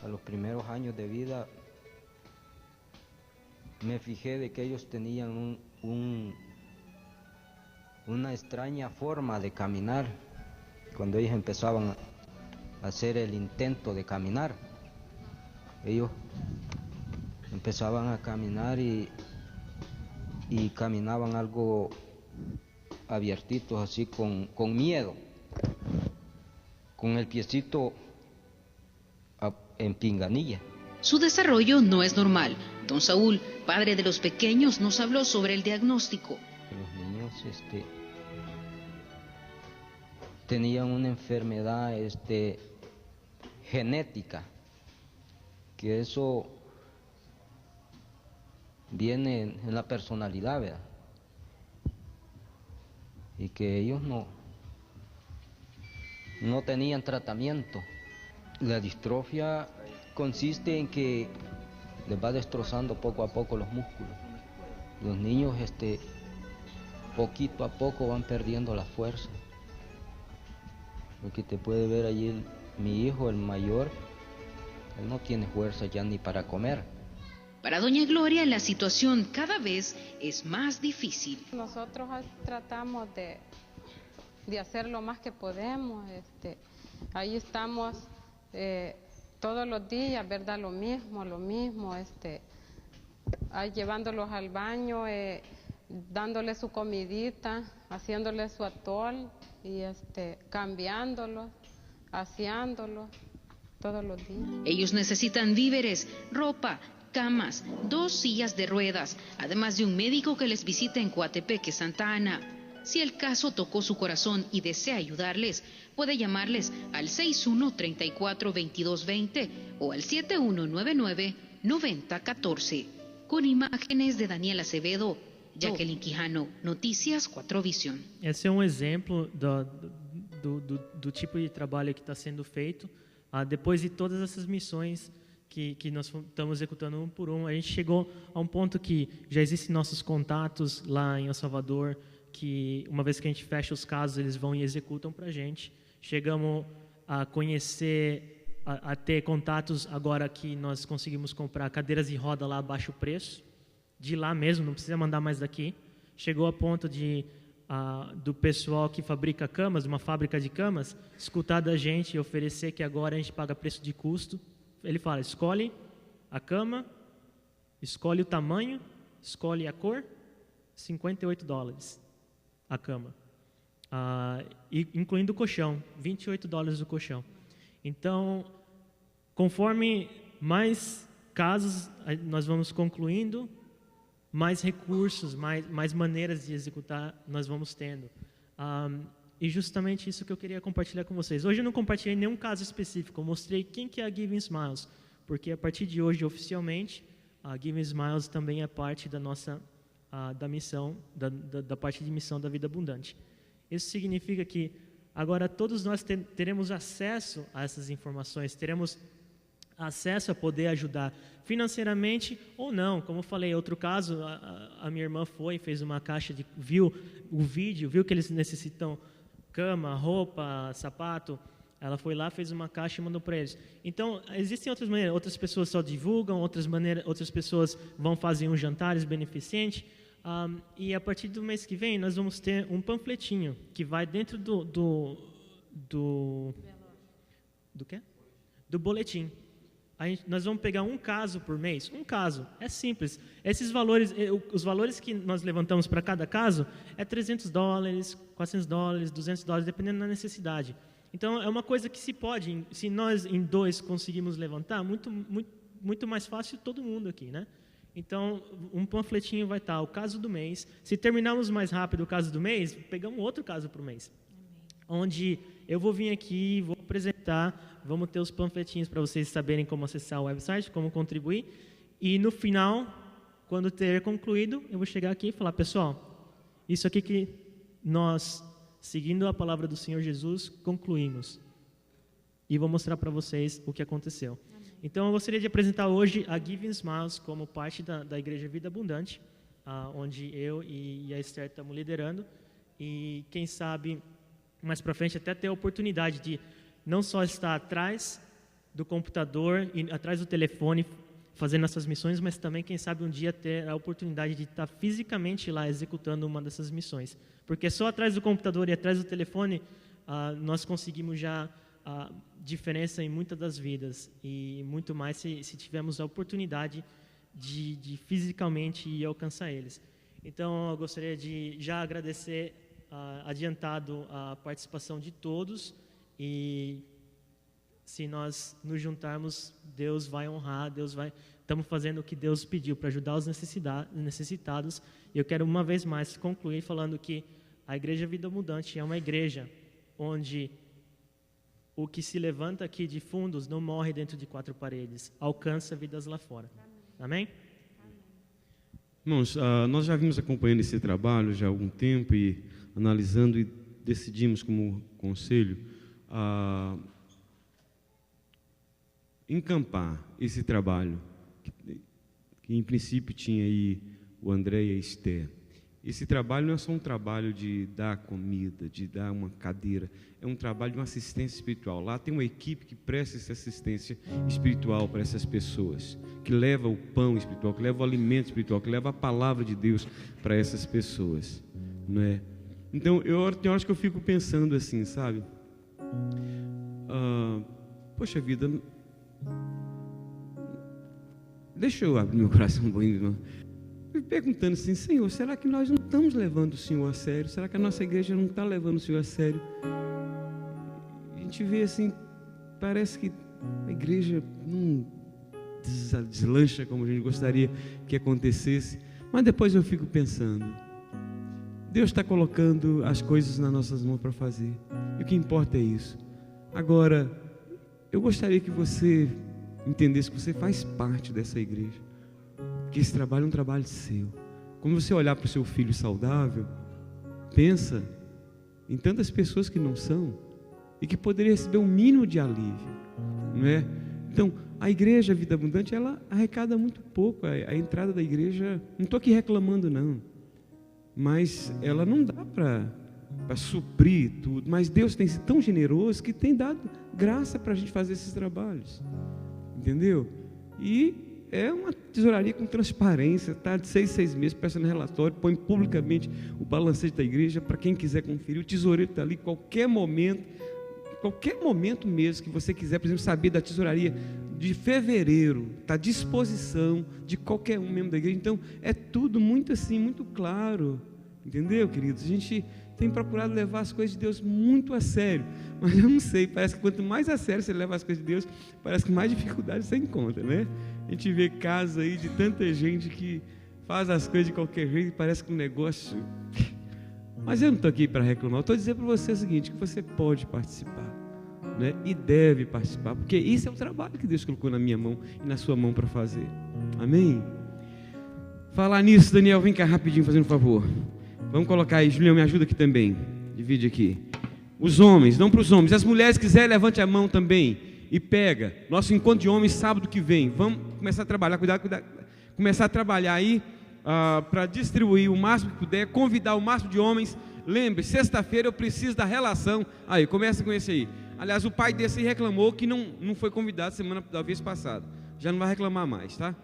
a los primeros años de vida, me fijé de que ellos tenían una extraña forma de caminar. Cuando ellos empezaban a hacer el intento de caminar, ellos empezaban a caminar y caminaban algo abiertitos, así con miedo, con el piecito en pinganilla. Su desarrollo no es normal. Don Saúl, padre de los pequeños, nos habló sobre el diagnóstico. Los niños tenían una enfermedad genética, que eso viene en la personalidad, ¿verdad? Y que ellos no tenían tratamiento. La distrofia consiste en que les va destrozando poco a poco los músculos. Los niños poquito a poco van perdiendo la fuerza. Lo que te puede ver allí mi hijo, el mayor, él no tiene fuerza ya ni para comer. Para doña Gloria la situación cada vez es más difícil. Nosotros tratamos de hacer lo más que podemos. Ahí estamos todos los días, ¿verdad? Lo mismo, ahí llevándolos al baño, dándoles su comidita, haciéndoles su atol y cambiándolos, aseándolos todos los días. Ellos necesitan víveres, ropa, camas, 2 sillas de ruedas, además de un médico que les visita en Coatepeque, Santa Ana. Si el caso tocó su corazón y desea ayudarles, puede llamarles al 61-34-2220 o al 7199-9014. Con imágenes de Daniel Acevedo, Jacqueline Quijano, Noticias 4 Visión. Esse é um exemplo do tipo de trabalho que está sendo feito. Depois de todas essas missões que nós estamos executando um por um, a gente chegou a um ponto que já existem nossos contatos lá em El Salvador, que uma vez que a gente fecha os casos, eles vão e executam para a gente. Chegamos a conhecer, a ter contatos agora que nós conseguimos comprar cadeiras de roda lá a baixo preço, de lá mesmo, não precisa mandar mais daqui. Chegou a ponto do pessoal que fabrica camas, uma fábrica de camas, escutar da gente e oferecer que agora a gente paga preço de custo. Ele fala, escolhe a cama, escolhe o tamanho, escolhe a cor, $58 a cama, incluindo o colchão, $28 o colchão. Então, conforme mais casos nós vamos concluindo, mais recursos, mais maneiras de executar nós vamos tendo. E justamente isso que eu queria compartilhar com vocês. Hoje eu não compartilhei nenhum caso específico, eu mostrei quem que é a Giving Smiles, porque a partir de hoje, oficialmente, a Giving Smiles também é parte da nossa da missão, da parte de missão da Vida Abundante. Isso significa que agora todos nós teremos acesso a essas informações, teremos acesso a poder ajudar financeiramente ou não. Como eu falei, outro caso, a minha irmã fez uma caixa, viu o vídeo, viu que eles necessitam cama, roupa, sapato. Ela foi lá, fez uma caixa e mandou para eles. Então, existem outras maneiras. Outras pessoas só divulgam, outras pessoas vão fazer jantares beneficentes. E a partir do mês que vem, nós vamos ter um panfletinho que vai dentro do quê? Do boletim. Nós vamos pegar um caso por mês. Um caso. É simples. Esses valores, os valores que nós levantamos para cada caso é $300, $400, $200, dependendo da necessidade. Então, é uma coisa que se pode, se nós em 2 conseguimos levantar, muito mais fácil todo mundo aqui, né? Então, um panfletinho vai estar o caso do mês. Se terminarmos mais rápido o caso do mês, pegamos outro caso por mês. Amém. Onde eu vou vir aqui, vou apresentar, vamos ter os panfletinhos para vocês saberem como acessar o website, como contribuir. E no final, quando ter concluído, eu vou chegar aqui e falar, pessoal, isso aqui que nós, seguindo a palavra do Senhor Jesus, concluímos. E vou mostrar para vocês o que aconteceu. Amém. Então, eu gostaria de apresentar hoje a Giving Smiles como parte da Igreja Vida Abundante, onde eu e a Esther estamos liderando. E quem sabe, mais para frente, até ter a oportunidade de não só estar atrás do computador e atrás do telefone fazendo essas missões, mas também, quem sabe, um dia ter a oportunidade de estar fisicamente lá executando uma dessas missões. Porque só atrás do computador e atrás do telefone nós conseguimos já a diferença em muitas das vidas, e muito mais se tivermos a oportunidade de fisicamente ir alcançar eles. Então, eu gostaria de já agradecer adiantado a participação de todos, e se nós nos juntarmos, Deus vai honrar, estamos fazendo o que Deus pediu para ajudar os necessitados. E eu quero uma vez mais concluir falando que a Igreja Vida Abundante é uma igreja onde o que se levanta aqui de fundos não morre dentro de 4 paredes, alcança vidas lá fora. Amém? Irmãos, nós já vimos acompanhando esse trabalho já há algum tempo e analisando, e decidimos como conselho encampar esse trabalho, que em princípio tinha aí o André e a Esther. Esse trabalho não é só um trabalho de dar comida, de dar uma cadeira, é um trabalho de uma assistência espiritual. Lá tem uma equipe que presta essa assistência espiritual para essas pessoas, que leva o pão espiritual, que leva o alimento espiritual, que leva a palavra de Deus para essas pessoas, não é? Então, tem horas que eu fico pensando assim, sabe? Poxa vida, deixa eu abrir meu coração um pouquinho, irmão. Me perguntando assim: Senhor, será que nós não estamos levando o Senhor a sério? Será que a nossa igreja não está levando o Senhor a sério? A gente vê assim, parece que a igreja não deslancha como a gente gostaria que acontecesse, mas depois eu fico pensando, Deus está colocando as coisas nas nossas mãos para fazer, e o que importa é isso. Agora, eu gostaria que você entendesse que você faz parte dessa igreja, que esse trabalho é um trabalho seu. Quando você olhar para o seu filho saudável, pensa em tantas pessoas que não são e que poderiam receber um mínimo de alívio, não é? Então, a igreja Vida Abundante, ela arrecada muito pouco. A entrada da igreja, não estou aqui reclamando não, mas ela não dá para suprir tudo. Mas Deus tem sido tão generoso que tem dado graça para a gente fazer esses trabalhos, entendeu? E é uma tesouraria com transparência, tá? De 6 meses, prestando relatório, põe publicamente o balancete da igreja para quem quiser conferir. O tesoureiro está ali, qualquer momento mesmo que você quiser, por exemplo, saber da tesouraria de fevereiro, está à disposição de qualquer um membro da igreja. Então, é tudo muito assim, muito claro, entendeu, queridos? A gente tem procurado levar as coisas de Deus muito a sério, mas eu não sei, parece que quanto mais a sério você leva as coisas de Deus, parece que mais dificuldade você encontra, né? A gente vê casos aí de tanta gente que faz as coisas de qualquer jeito e parece que um negócio... Mas eu não estou aqui para reclamar, eu estou dizendo para você o seguinte, que você pode participar, né? E deve participar, porque isso é o trabalho que Deus colocou na minha mão e na sua mão para fazer. Amém? Falar nisso, Daniel, vem cá rapidinho fazendo um favor. Vamos colocar aí, Julião, me ajuda aqui também, divide aqui. Os homens, não para os homens, as mulheres quiserem, levante a mão também e pega. Nosso encontro de homens sábado que vem, vamos começar a trabalhar, cuidado, começar a trabalhar aí para distribuir o máximo que puder, convidar o máximo de homens. Lembre, sexta-feira eu preciso da relação. Aí, começa com esse aí. Aliás, o pai desse reclamou que não foi convidado semana da vez passada, já não vai reclamar mais, tá?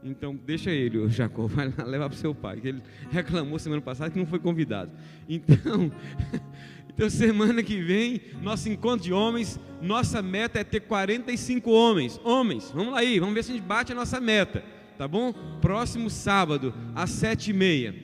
Então, deixa ele, o Jacó, vai lá levar para o seu pai, que ele reclamou semana passada que não foi convidado. Então, semana que vem, nosso encontro de homens, nossa meta é ter 45 homens. Homens, vamos lá aí, vamos ver se a gente bate a nossa meta, tá bom? Próximo sábado, às 7h30.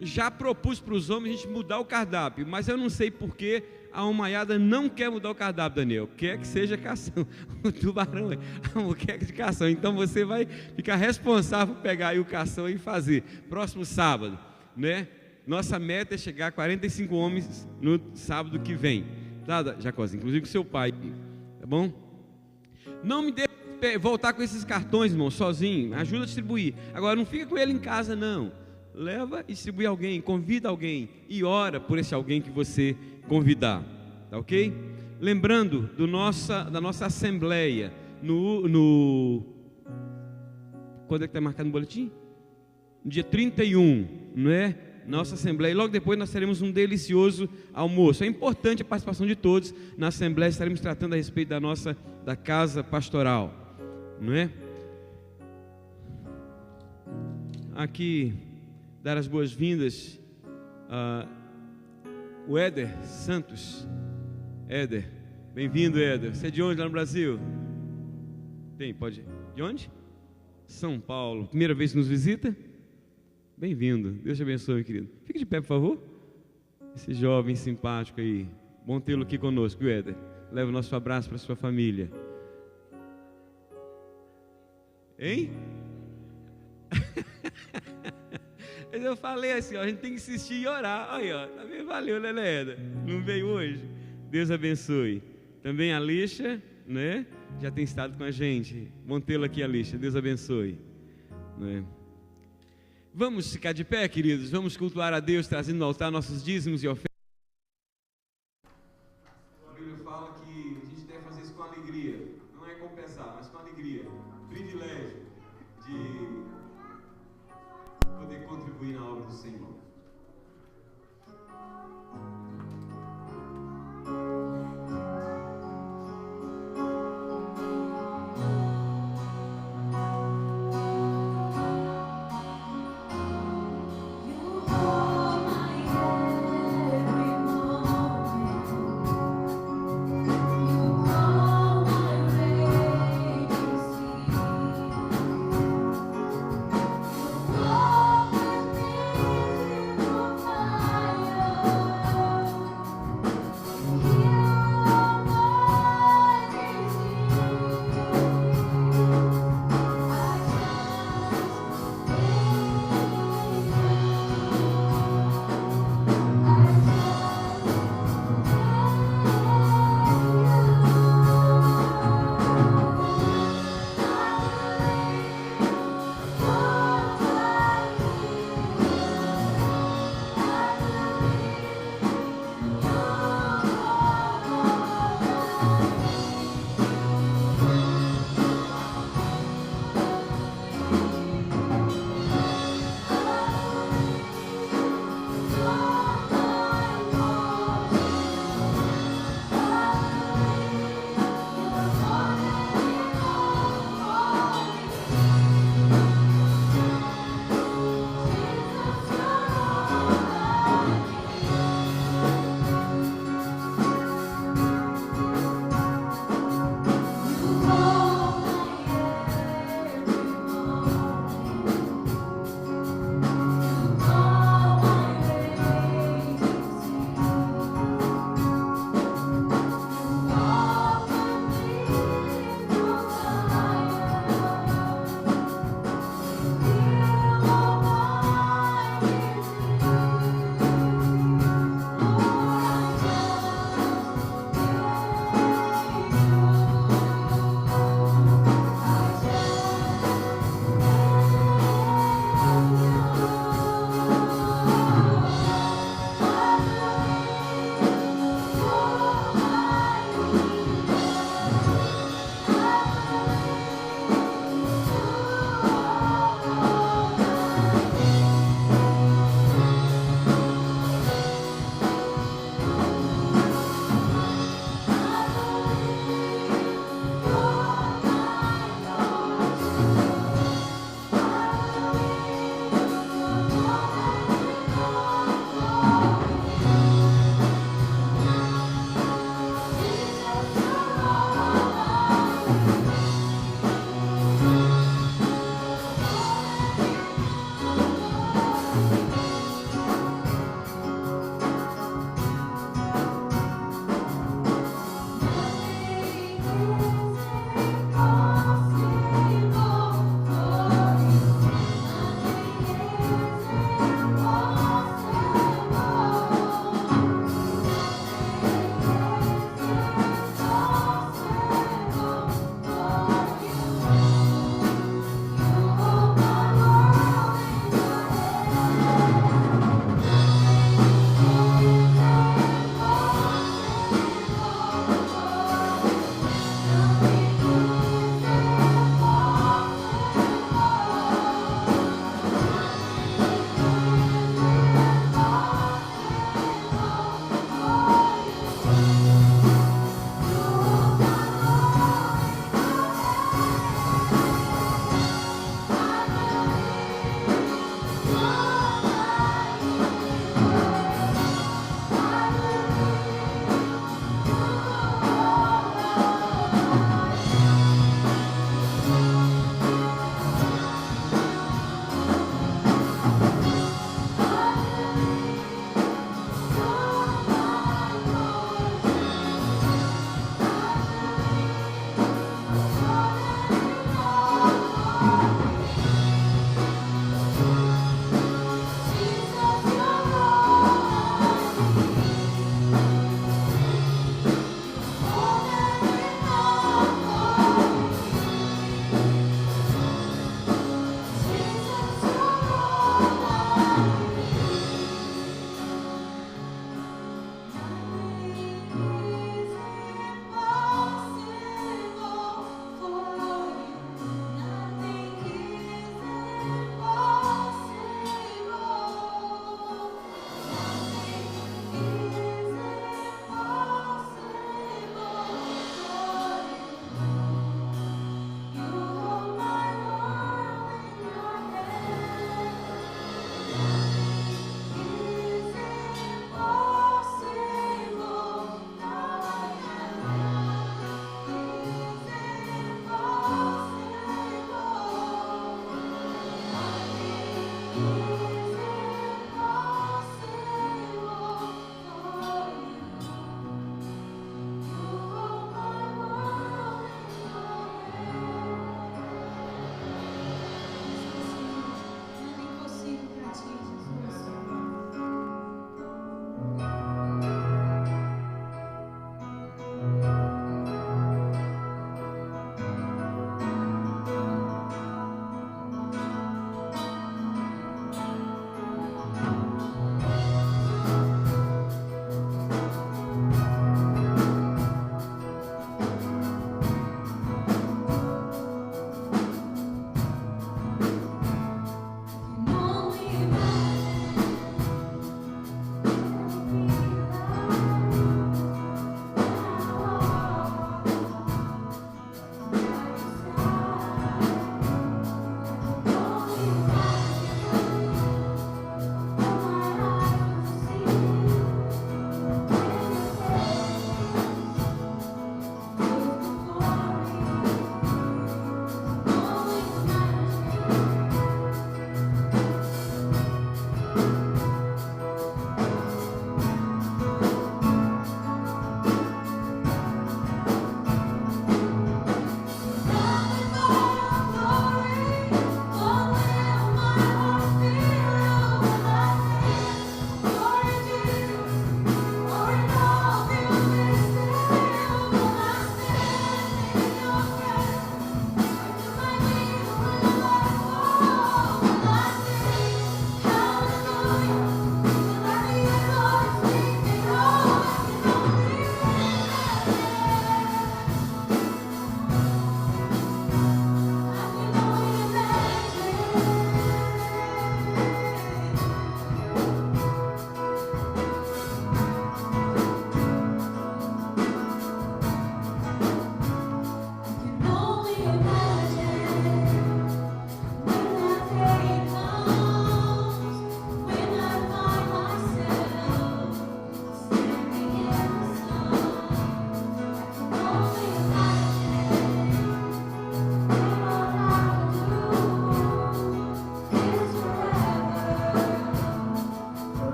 Já propus para os homens a gente mudar o cardápio, mas eu não sei porquê a Almaiada não quer mudar o cardápio, Daniel. Quer que seja cação. O tubarão é a moqueca de cação. Então você vai ficar responsável por pegar aí o cação e fazer. Próximo sábado, né? Nossa meta é chegar a 45 homens no sábado que vem. Tá, Jacózinho? Inclusive com seu pai. Tá bom? Não me deixe voltar com esses cartões, irmão, sozinho. Ajuda a distribuir. Agora, não fica com ele em casa, não. Leva e distribui alguém, convida alguém e ora por esse alguém que você convidar, tá ok? Lembrando da nossa assembleia quando é que está marcado no boletim? No dia 31, não é? nossa assembleia. E logo depois nós teremos um delicioso almoço. É importante a participação de todos na assembleia. Estaremos tratando a respeito da casa pastoral, não é? Aqui, dar as boas-vindas o Éder Santos. Éder, bem-vindo, Éder. Você é de onde lá no Brasil? Pode ir. De onde? São Paulo. Primeira vez que nos visita? Bem-vindo. Deus te abençoe, querido. Fique de pé, por favor. Esse jovem simpático aí. Bom tê-lo aqui conosco, Éder. Leva o nosso abraço para a sua família. Hein? Mas eu falei assim, ó, a gente tem que insistir e orar. Aí, ó, também valeu, né, Éder? Não veio hoje? Deus abençoe. Também a Lixa, né? Já tem estado com a gente. Bom tê-lo aqui, Alicia. Deus abençoe. Né? Vamos ficar de pé, queridos. Vamos cultuar a Deus, trazendo no altar nossos dízimos e ofertas. A Bíblia fala que a gente deve fazer isso com alegria. Não é compensar, mas com alegria. Privilégio de poder contribuir na obra do Senhor.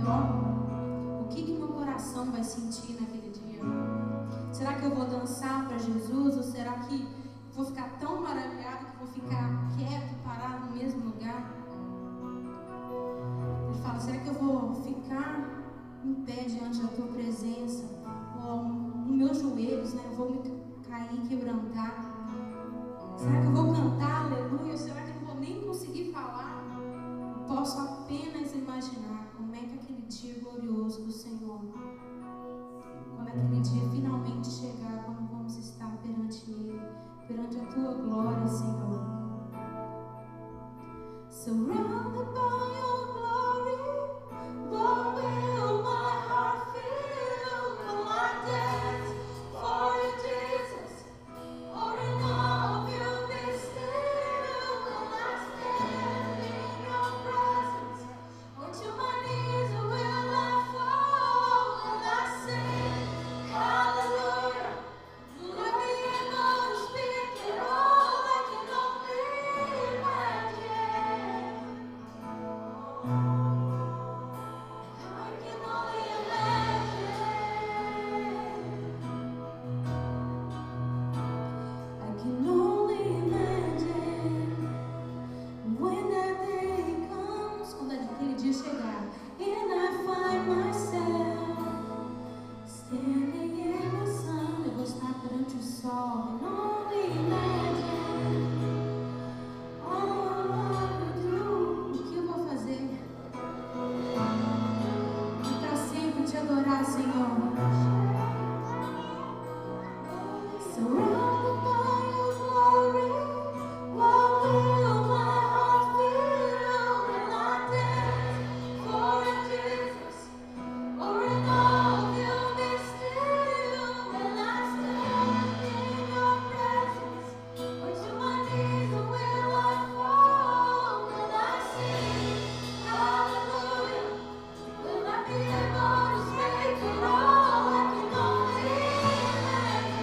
redor, o que meu coração vai sentir naquele dia? Será que eu vou dançar para Jesus? Ou será que vou ficar tão maravilhado que vou ficar quieto, parado no mesmo lugar? Ele fala, será que eu vou ficar em pé diante da tua presença? Ou nos meus joelhos, né? Eu vou me cair, quebrantar? Será que eu vou cantar aleluia? Será que eu não vou nem conseguir falar? Posso apenas imaginar como é que aquele dia glorioso do Senhor, quando aquele dia finalmente chegar, quando vamos estar perante Ele, perante a Tua glória, Senhor. Surrounded by Your glory, what will my heart feel? Will I dance for You, Jesus? Or in all of You be still? Will I stand in Your presence? Or to my knees will I fall? Will I sing hallelujah? Will I be able to speak at all? I can only imagine. I can only imagine. I can only imagine when that day comes, quando aquele dia chegar, and I find myself standing in the sun. Eu vou estar perante o sol, and only imagine all I will do. O que eu vou fazer? E para sempre te adorar, Senhor. Surrounded by Your glory, what will my heart feel? Will I dance for You, Jesus? Or in all of You be still? Will I stand in Your presence? Or to my knees will I fall? Will I sing hallelujah? Will I be able to speak at all? I can only imagine.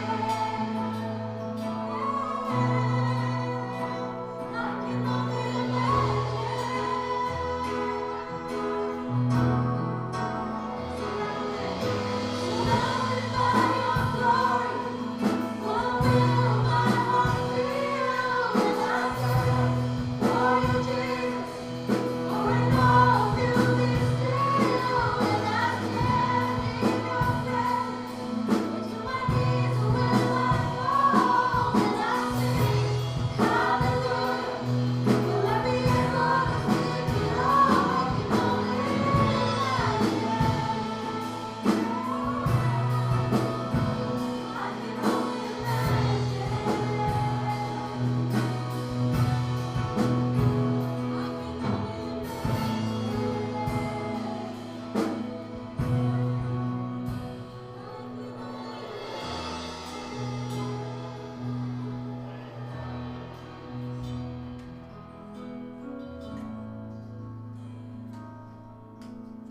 I can only imagine. Surrounded by Your glory, what will my heart feel? Will I stand for You, Jesus? Or in all of You be still? Will I stand in Your presence? Or to my knees will I fall? Will I sing hallelujah? Will I be able to speak at all? I can only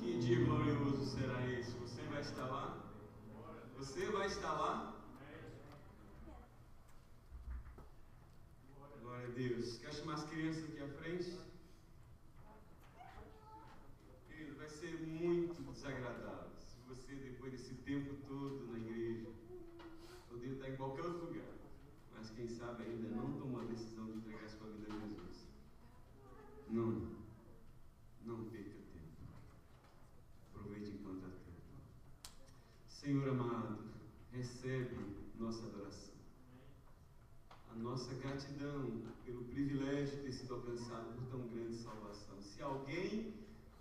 Que dia glorioso será esse? Você vai estar lá? Você vai estar lá? Glória a Deus. Quer chamar as crianças aqui à frente? Querido, vai ser muito desagradável se você, depois desse tempo todo na igreja, poder estar em qualquer outro lugar, mas quem sabe ainda não tomou a decisão de entregar sua vida a Jesus. Não perca tempo. Aproveite enquanto há tempo. Senhor amado, recebe nossa adoração. A nossa gratidão pelo privilégio de ter sido alcançado por tão grande salvação. Se alguém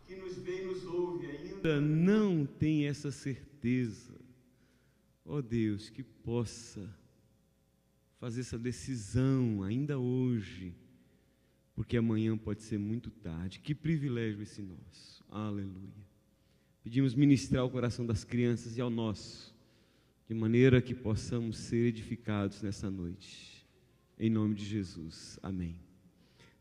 que nos vê e nos ouve ainda não tem essa certeza, ó Deus, que possa fazer essa decisão ainda hoje, porque amanhã pode ser muito tarde. Que privilégio esse nosso. Aleluia. Pedimos ministrar o coração das crianças e ao nosso, de maneira que possamos ser edificados nessa noite. Em nome de Jesus. Amém.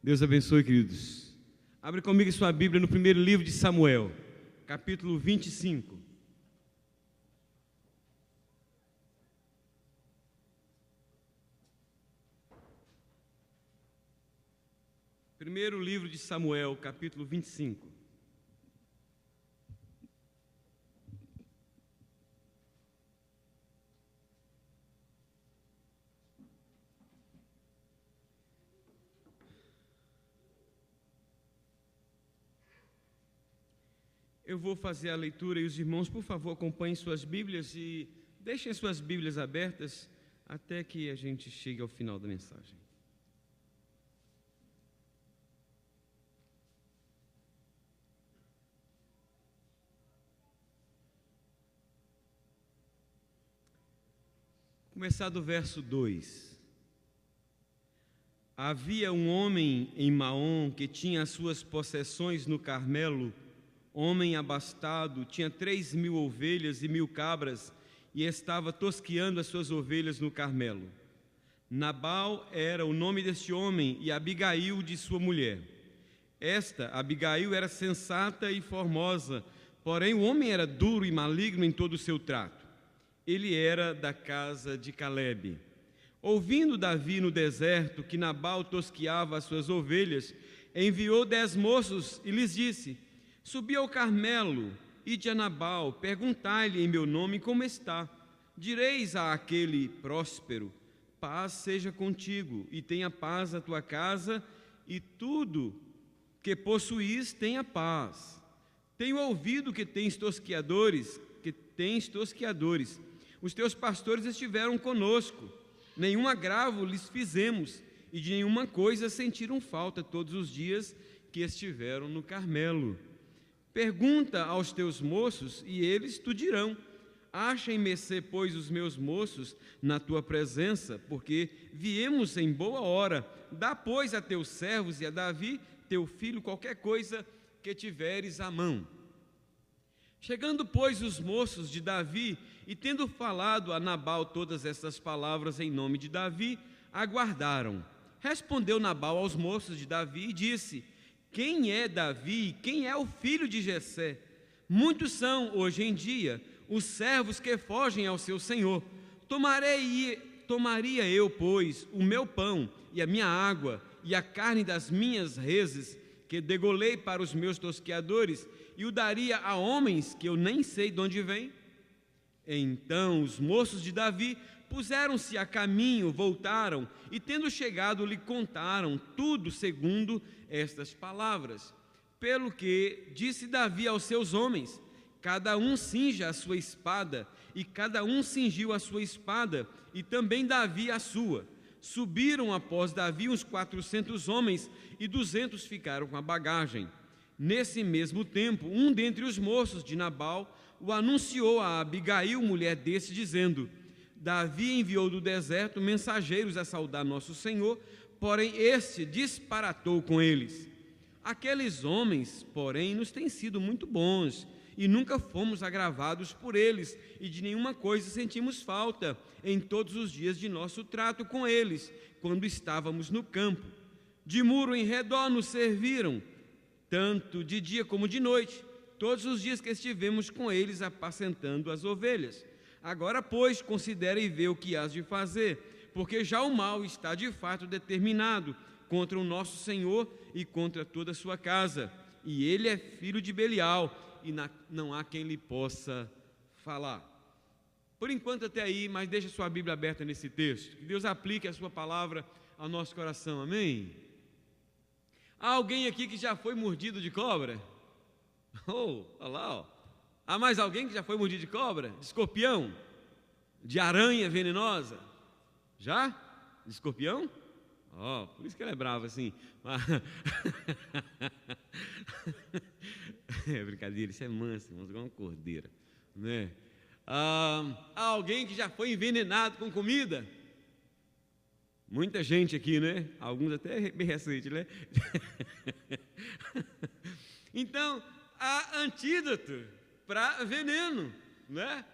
Deus abençoe, queridos. Abre comigo sua Bíblia no primeiro livro de Samuel, capítulo 25. Primeiro livro de Samuel, capítulo 25. Eu vou fazer a leitura e os irmãos, por favor, acompanhem suas Bíblias e deixem suas Bíblias abertas até que a gente chegue ao final da mensagem. Começar do verso 2. Havia um homem em Maom que tinha as suas possessões no Carmelo, homem abastado, tinha 3.000 ovelhas e 1.000 cabras, e estava tosqueando as suas ovelhas no Carmelo. Nabal era o nome deste homem e Abigail de sua mulher. Esta, Abigail, era sensata e formosa, porém o homem era duro e maligno em todo o seu trato. Ele era da casa de Calebe. Ouvindo Davi no deserto que Nabal tosqueava as suas ovelhas, enviou 10 moços e lhes disse: Subi ao Carmelo, ide a Nabal, perguntai-lhe em meu nome como está. Direis a aquele próspero: paz seja contigo, e tenha paz a tua casa, e tudo que possuís tenha paz. Tenho ouvido que tens tosqueadores, Os teus pastores estiveram conosco, nenhum agravo lhes fizemos, e de nenhuma coisa sentiram falta todos os dias que estiveram no Carmelo. Pergunta aos teus moços, e eles te dirão. Achem-me, pois, os meus moços na tua presença, porque viemos em boa hora. Dá, pois, a teus servos e a Davi, teu filho, qualquer coisa que tiveres à mão. Chegando, pois, os moços de Davi, e tendo falado a Nabal todas estas palavras em nome de Davi, aguardaram. Respondeu Nabal aos moços de Davi e disse: Quem é Davi? Quem é o filho de Jessé? Muitos são, hoje em dia, os servos que fogem ao seu senhor. Tomaria eu, pois, o meu pão e a minha água e a carne das minhas reses, que degolei para os meus tosqueadores, e o daria a homens que eu nem sei de onde vêm? Então os moços de Davi puseram-se a caminho, voltaram, e tendo chegado lhe contaram tudo segundo estas palavras. Pelo que disse Davi aos seus homens: cada um cinja a sua espada, e cada um cingiu a sua espada, e também Davi a sua. Subiram após Davi uns 400 homens, e 200 ficaram com a bagagem. Nesse mesmo tempo, um dentre os moços de Nabal o anunciou a Abigail, mulher desse, dizendo: Davi enviou do deserto mensageiros a saudar nosso Senhor, porém este disparatou com eles. Aqueles homens, porém, nos têm sido muito bons, e nunca fomos agravados por eles, e de nenhuma coisa sentimos falta em todos os dias de nosso trato com eles, quando estávamos no campo. De muro em redor nos serviram, tanto de dia como de noite, todos os dias que estivemos com eles apacentando as ovelhas. Agora, pois, considera e vê o que hás de fazer, porque já o mal está de fato determinado contra o nosso Senhor e contra toda a sua casa, e ele é filho de Belial, e não há quem lhe possa falar. Por enquanto até aí, mas deixa sua Bíblia aberta nesse texto, que Deus aplique a sua palavra ao nosso coração, amém? Há alguém aqui que já foi mordido de cobra? Olha lá, ó. Há mais alguém que já foi mordido de cobra? De escorpião? De aranha venenosa? Já? De escorpião? Por isso que ela é brava assim. É brincadeira, isso é manso, irmãos, igual uma cordeira, né? Há alguém que já foi envenenado com comida? Muita gente aqui, né? Alguns até bem recente, né? Então, há antídoto para veneno, né?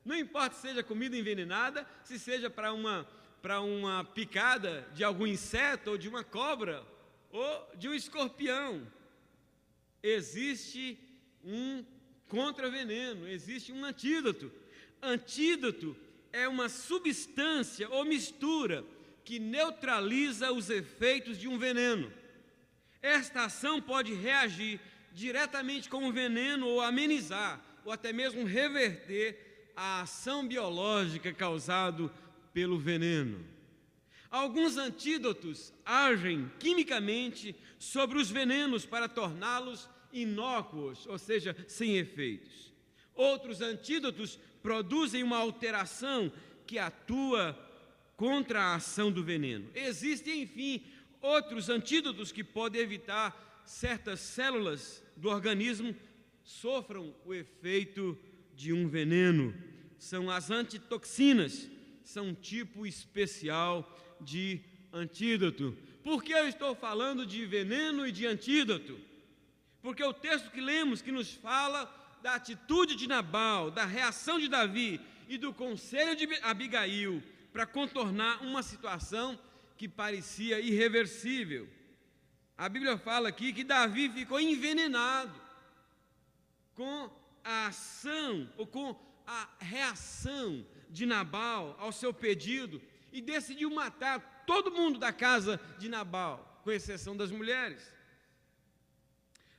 Não importa se seja comida envenenada, se seja para uma picada de algum inseto, ou de uma cobra, ou de um escorpião. Existe um contraveneno, existe um antídoto. Antídoto é uma substância ou mistura que neutraliza os efeitos de um veneno. Esta ação pode reagir diretamente com o veneno ou amenizar, ou até mesmo reverter a ação biológica causada pelo veneno. Alguns antídotos agem quimicamente sobre os venenos para torná-los inócuos, ou seja, sem efeitos. Outros antídotos produzem uma alteração que atua contra a ação do veneno. Existem, enfim, outros antídotos que podem evitar certas células do organismo sofram o efeito de um veneno. São as antitoxinas, são um tipo especial de antídoto. Por que eu estou falando de veneno e de antídoto? Porque o texto que lemos, que nos fala da atitude de Nabal, da reação de Davi e do conselho de Abigail para contornar uma situação que parecia irreversível. A Bíblia fala aqui que Davi ficou envenenado com a ação ou com a reação de Nabal ao seu pedido e decidiu matar todo mundo da casa de Nabal, com exceção das mulheres.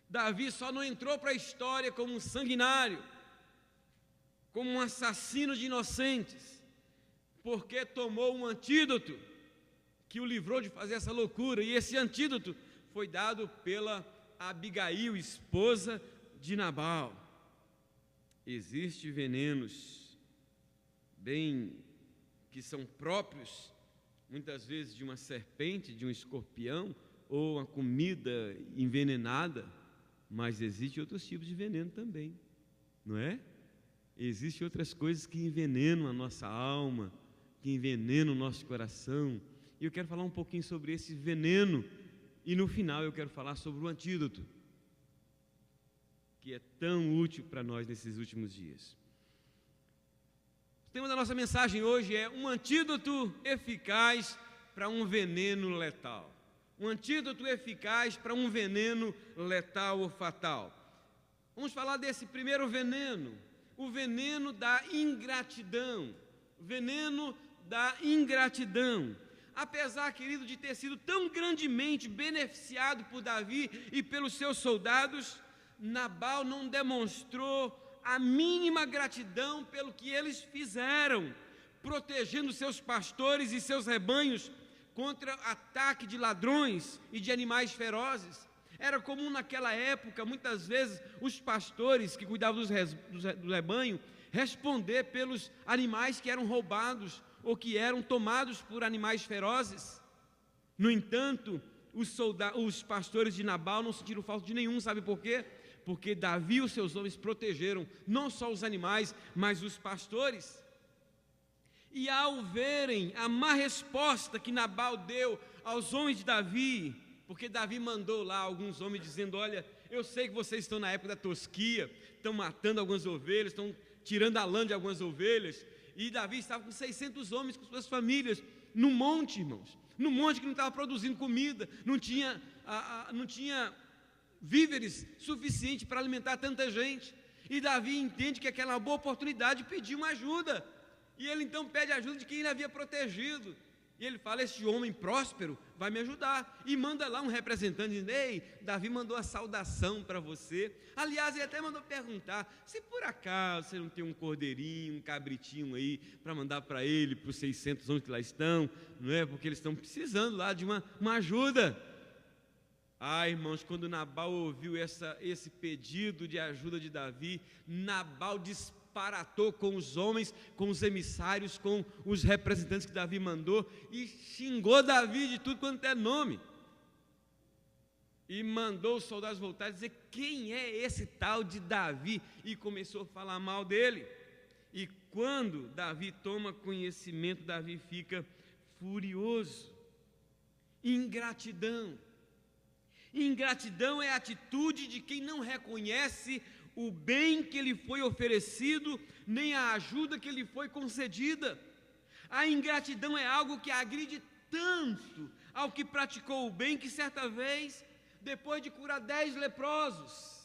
Davi só não entrou para a história como um sanguinário, como um assassino de inocentes, porque tomou um antídoto que o livrou de fazer essa loucura, e esse antídoto foi dado pela Abigail, esposa de Nabal. Existem venenos bem que são próprios, muitas vezes de uma serpente, de um escorpião, ou uma comida envenenada, mas existem outros tipos de veneno também, não é? Existem outras coisas que envenenam a nossa alma, que envenenam o nosso coração, e eu quero falar um pouquinho sobre esse veneno, e no final eu quero falar sobre o antídoto, que é tão útil para nós nesses últimos dias. O tema da nossa mensagem hoje é um antídoto eficaz para um veneno letal. Um antídoto eficaz para um veneno letal ou fatal. Vamos falar desse primeiro veneno, o veneno da ingratidão. O veneno da ingratidão. Apesar, querido, de ter sido tão grandemente beneficiado por Davi e pelos seus soldados, Nabal não demonstrou a mínima gratidão pelo que eles fizeram, protegendo seus pastores e seus rebanhos contra ataque de ladrões e de animais ferozes. Era comum naquela época, muitas vezes, os pastores que cuidavam do rebanho responder pelos animais que eram roubados ou que eram tomados por animais ferozes. No entanto, os pastores de Nabal não sentiram falta de nenhum, sabe por quê? Porque Davi e os seus homens protegeram não só os animais, mas os pastores. E ao verem a má resposta que Nabal deu aos homens de Davi, porque Davi mandou lá alguns homens dizendo: olha, eu sei que vocês estão na época da tosquia, estão matando algumas ovelhas, estão tirando a lã de algumas ovelhas, e Davi estava com 600 homens, com suas famílias, no monte, irmãos, no monte que não estava produzindo comida, não tinha víveres suficientes para alimentar tanta gente, e Davi entende que aquela é uma boa oportunidade de pedir uma ajuda, e ele então pede ajuda de quem ele havia protegido, e ele fala: este homem próspero vai me ajudar, e manda lá um representante dizendo: ei, Davi mandou a saudação para você. Aliás, ele até mandou perguntar se por acaso você não tem um cordeirinho, um cabritinho aí para mandar para ele, para os 600 homens que lá estão, não é? Porque eles estão precisando lá de uma ajuda. Ah, irmãos, quando Nabal ouviu esse pedido de ajuda de Davi, Nabal disparatou com os homens, com os emissários, com os representantes que Davi mandou, e xingou Davi de tudo quanto é nome. E mandou os soldados voltar e dizer: quem é esse tal de Davi? E começou a falar mal dele. E quando Davi toma conhecimento, Davi fica furioso. Ingratidão. Ingratidão é a atitude de quem não reconhece o bem que lhe foi oferecido, nem a ajuda que lhe foi concedida. A ingratidão é algo que agride tanto ao que praticou o bem, que certa vez, depois de curar 10 leprosos,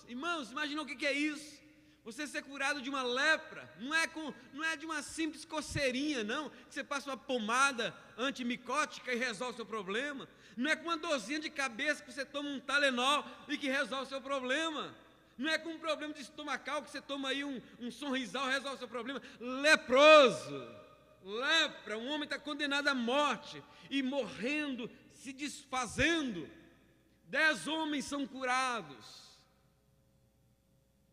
irmãos, imaginou o que é isso? Você ser curado de uma lepra, não é de uma simples coceirinha, não, que você passa uma pomada antimicótica e resolve o seu problema. Não é com uma dorzinha de cabeça que você toma um Talenol e que resolve o seu problema. Não é com um problema de estomacal que você toma aí um Sonrisal e resolve o seu problema. Leproso, lepra, um homem está condenado à morte e morrendo, se desfazendo. 10 homens são curados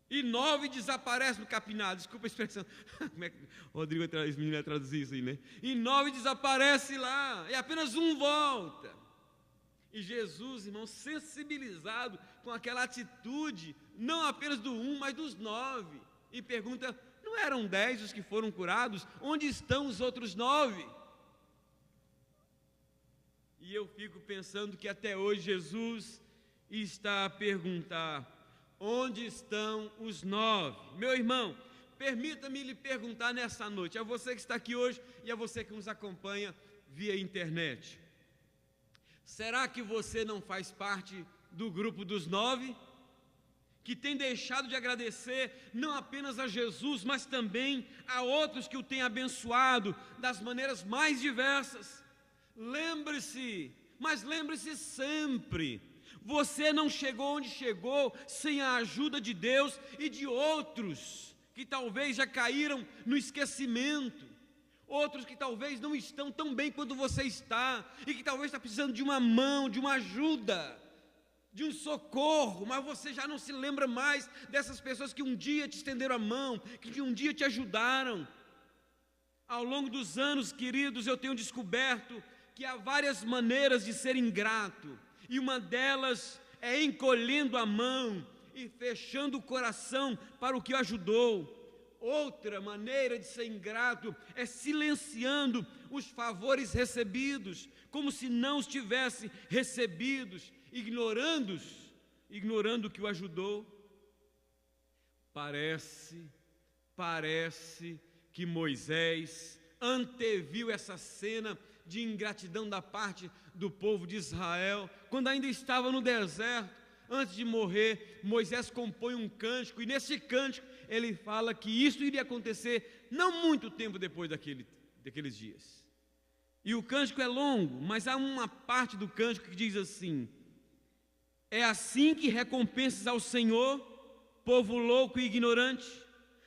e 9 desaparecem no capinado. Desculpa a expressão. Como é que o Rodrigo vai traduzir isso aí, né? E 9 desaparecem lá, e apenas um volta. E Jesus, irmão, sensibilizado com aquela atitude, não apenas do 1, mas dos 9, e pergunta: não eram 10 os que foram curados? Onde estão os outros 9? E eu fico pensando que até hoje Jesus está a perguntar: onde estão os 9? Meu irmão, permita-me lhe perguntar nessa noite, a você que está aqui hoje e a você que nos acompanha via internet: será que você não faz parte do grupo dos 9? Que tem deixado de agradecer não apenas a Jesus, mas também a outros que o têm abençoado das maneiras mais diversas. Lembre-se, mas lembre-se sempre, você não chegou onde chegou sem a ajuda de Deus e de outros que talvez já caíram no esquecimento, outros que talvez não estão tão bem quanto você está, e que talvez está precisando de uma mão, de uma ajuda, de um socorro, mas você já não se lembra mais dessas pessoas que um dia te estenderam a mão, que um dia te ajudaram. Ao longo dos anos, queridos, eu tenho descoberto que há várias maneiras de ser ingrato, e uma delas é encolhendo a mão e fechando o coração para o que o ajudou. Outra maneira de ser ingrato é silenciando os favores recebidos, como se não os tivesse recebidos, ignorando o que o ajudou. Parece que Moisés anteviu essa cena de ingratidão da parte do povo de Israel, quando ainda estava no deserto. Antes de morrer, Moisés compõe um cântico, e nesse cântico ele fala que isso iria acontecer não muito tempo depois daqueles dias. E o cântico é longo, mas há uma parte do cântico que diz assim: é assim que recompensas ao Senhor, povo louco e ignorante?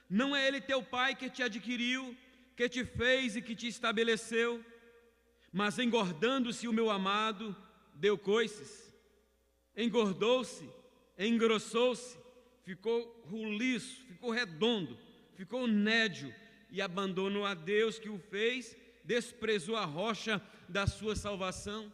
Não é Ele teu Pai que te adquiriu, que te fez e que te estabeleceu? Mas engordando-se o meu amado, deu coices, engordou-se, engrossou-se, ficou roliço, ficou redondo, ficou nédio, e abandonou a Deus que o fez, desprezou a rocha da sua salvação.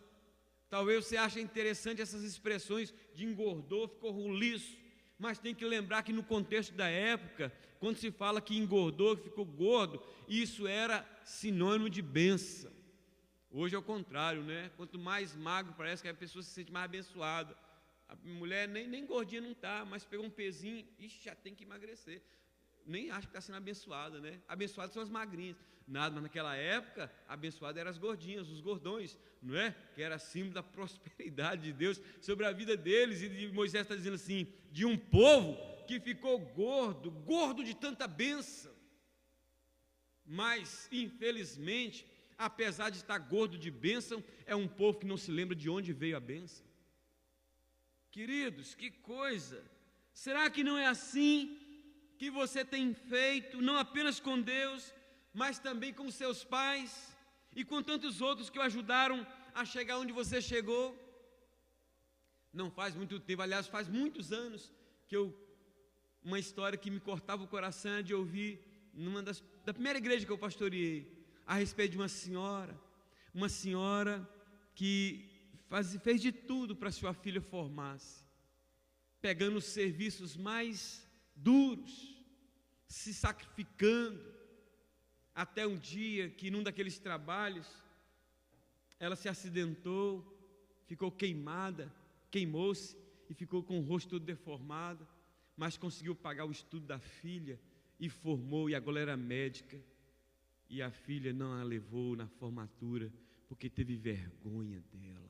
Talvez você ache interessante essas expressões de engordou, ficou roliço, mas tem que lembrar que no contexto da época, quando se fala que engordou, que ficou gordo, isso era sinônimo de bênção. Hoje é o contrário, né? Quanto mais magro, parece que a pessoa se sente mais abençoada. A mulher nem gordinha não está, mas pegou um pezinho, ixi, já tem que emagrecer. Nem acha que está sendo abençoada, né? Abençoadas são as magrinhas. Nada, mas naquela época, abençoadas eram as gordinhas, os gordões, não é? Que era símbolo da prosperidade de Deus sobre a vida deles. E Moisés está dizendo assim: de um povo que ficou gordo de tanta bênção. Mas, infelizmente, apesar de estar gordo de bênção, é um povo que não se lembra de onde veio a bênção. Queridos, que coisa! Será que não é assim que você tem feito, não apenas com Deus, mas também com seus pais e com tantos outros que o ajudaram a chegar onde você chegou? Não faz muito tempo, aliás, faz muitos anos que uma história que me cortava o coração de ouvir da primeira igreja que eu pastoreei, a respeito de uma senhora que fez de tudo para sua filha formasse, pegando os serviços mais duros, se sacrificando, até um dia que num daqueles trabalhos ela se acidentou, ficou queimou-se e ficou com o rosto todo deformado, mas conseguiu pagar o estudo da filha e formou, e agora era médica. E a filha não a levou na formatura porque teve vergonha dela.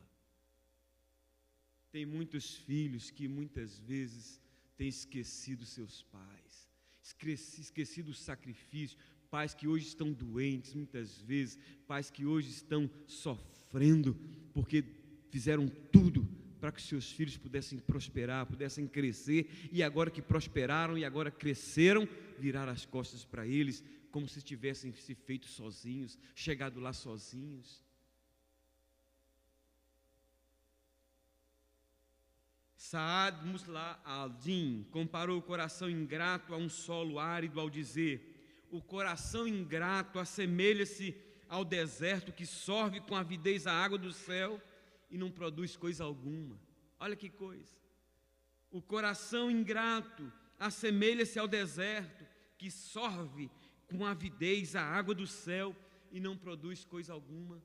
Tem muitos filhos que muitas vezes têm esquecido seus pais, esquecido o sacrifício, pais que hoje estão doentes muitas vezes, pais que hoje estão sofrendo porque fizeram tudo para que seus filhos pudessem prosperar, pudessem crescer, e agora que prosperaram e agora cresceram, viraram as costas para eles, como se tivessem se feito sozinhos, chegado lá sozinhos. Saad Musla al-Din comparou o coração ingrato a um solo árido ao dizer: o coração ingrato assemelha-se ao deserto que sorve com avidez a água do céu e não produz coisa alguma. Olha que coisa! O coração ingrato assemelha-se ao deserto que sorve com avidez a água do céu e não produz coisa alguma.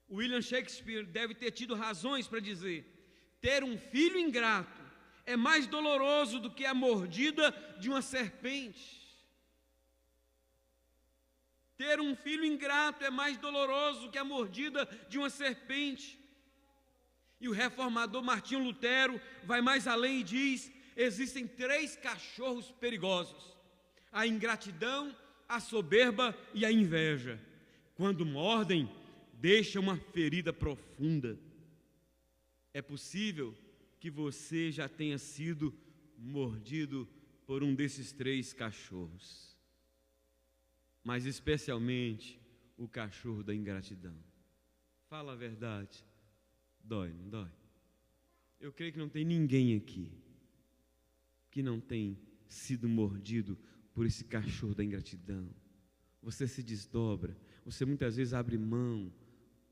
William Shakespeare deve ter tido razões para dizer: ter um filho ingrato é mais doloroso do que a mordida de uma serpente. Ter um filho ingrato é mais doloroso que a mordida de uma serpente. E o reformador Martinho Lutero vai mais além e diz: existem 3 cachorros perigosos: a ingratidão, a soberba e a inveja. Quando mordem, deixam uma ferida profunda. É possível que você já tenha sido mordido por um desses 3 cachorros, mas especialmente o cachorro da ingratidão. Fala a verdade, dói, não dói? Eu creio que não tem ninguém aqui que não tem sido mordido por esse cachorro da ingratidão. Você se desdobra, você muitas vezes abre mão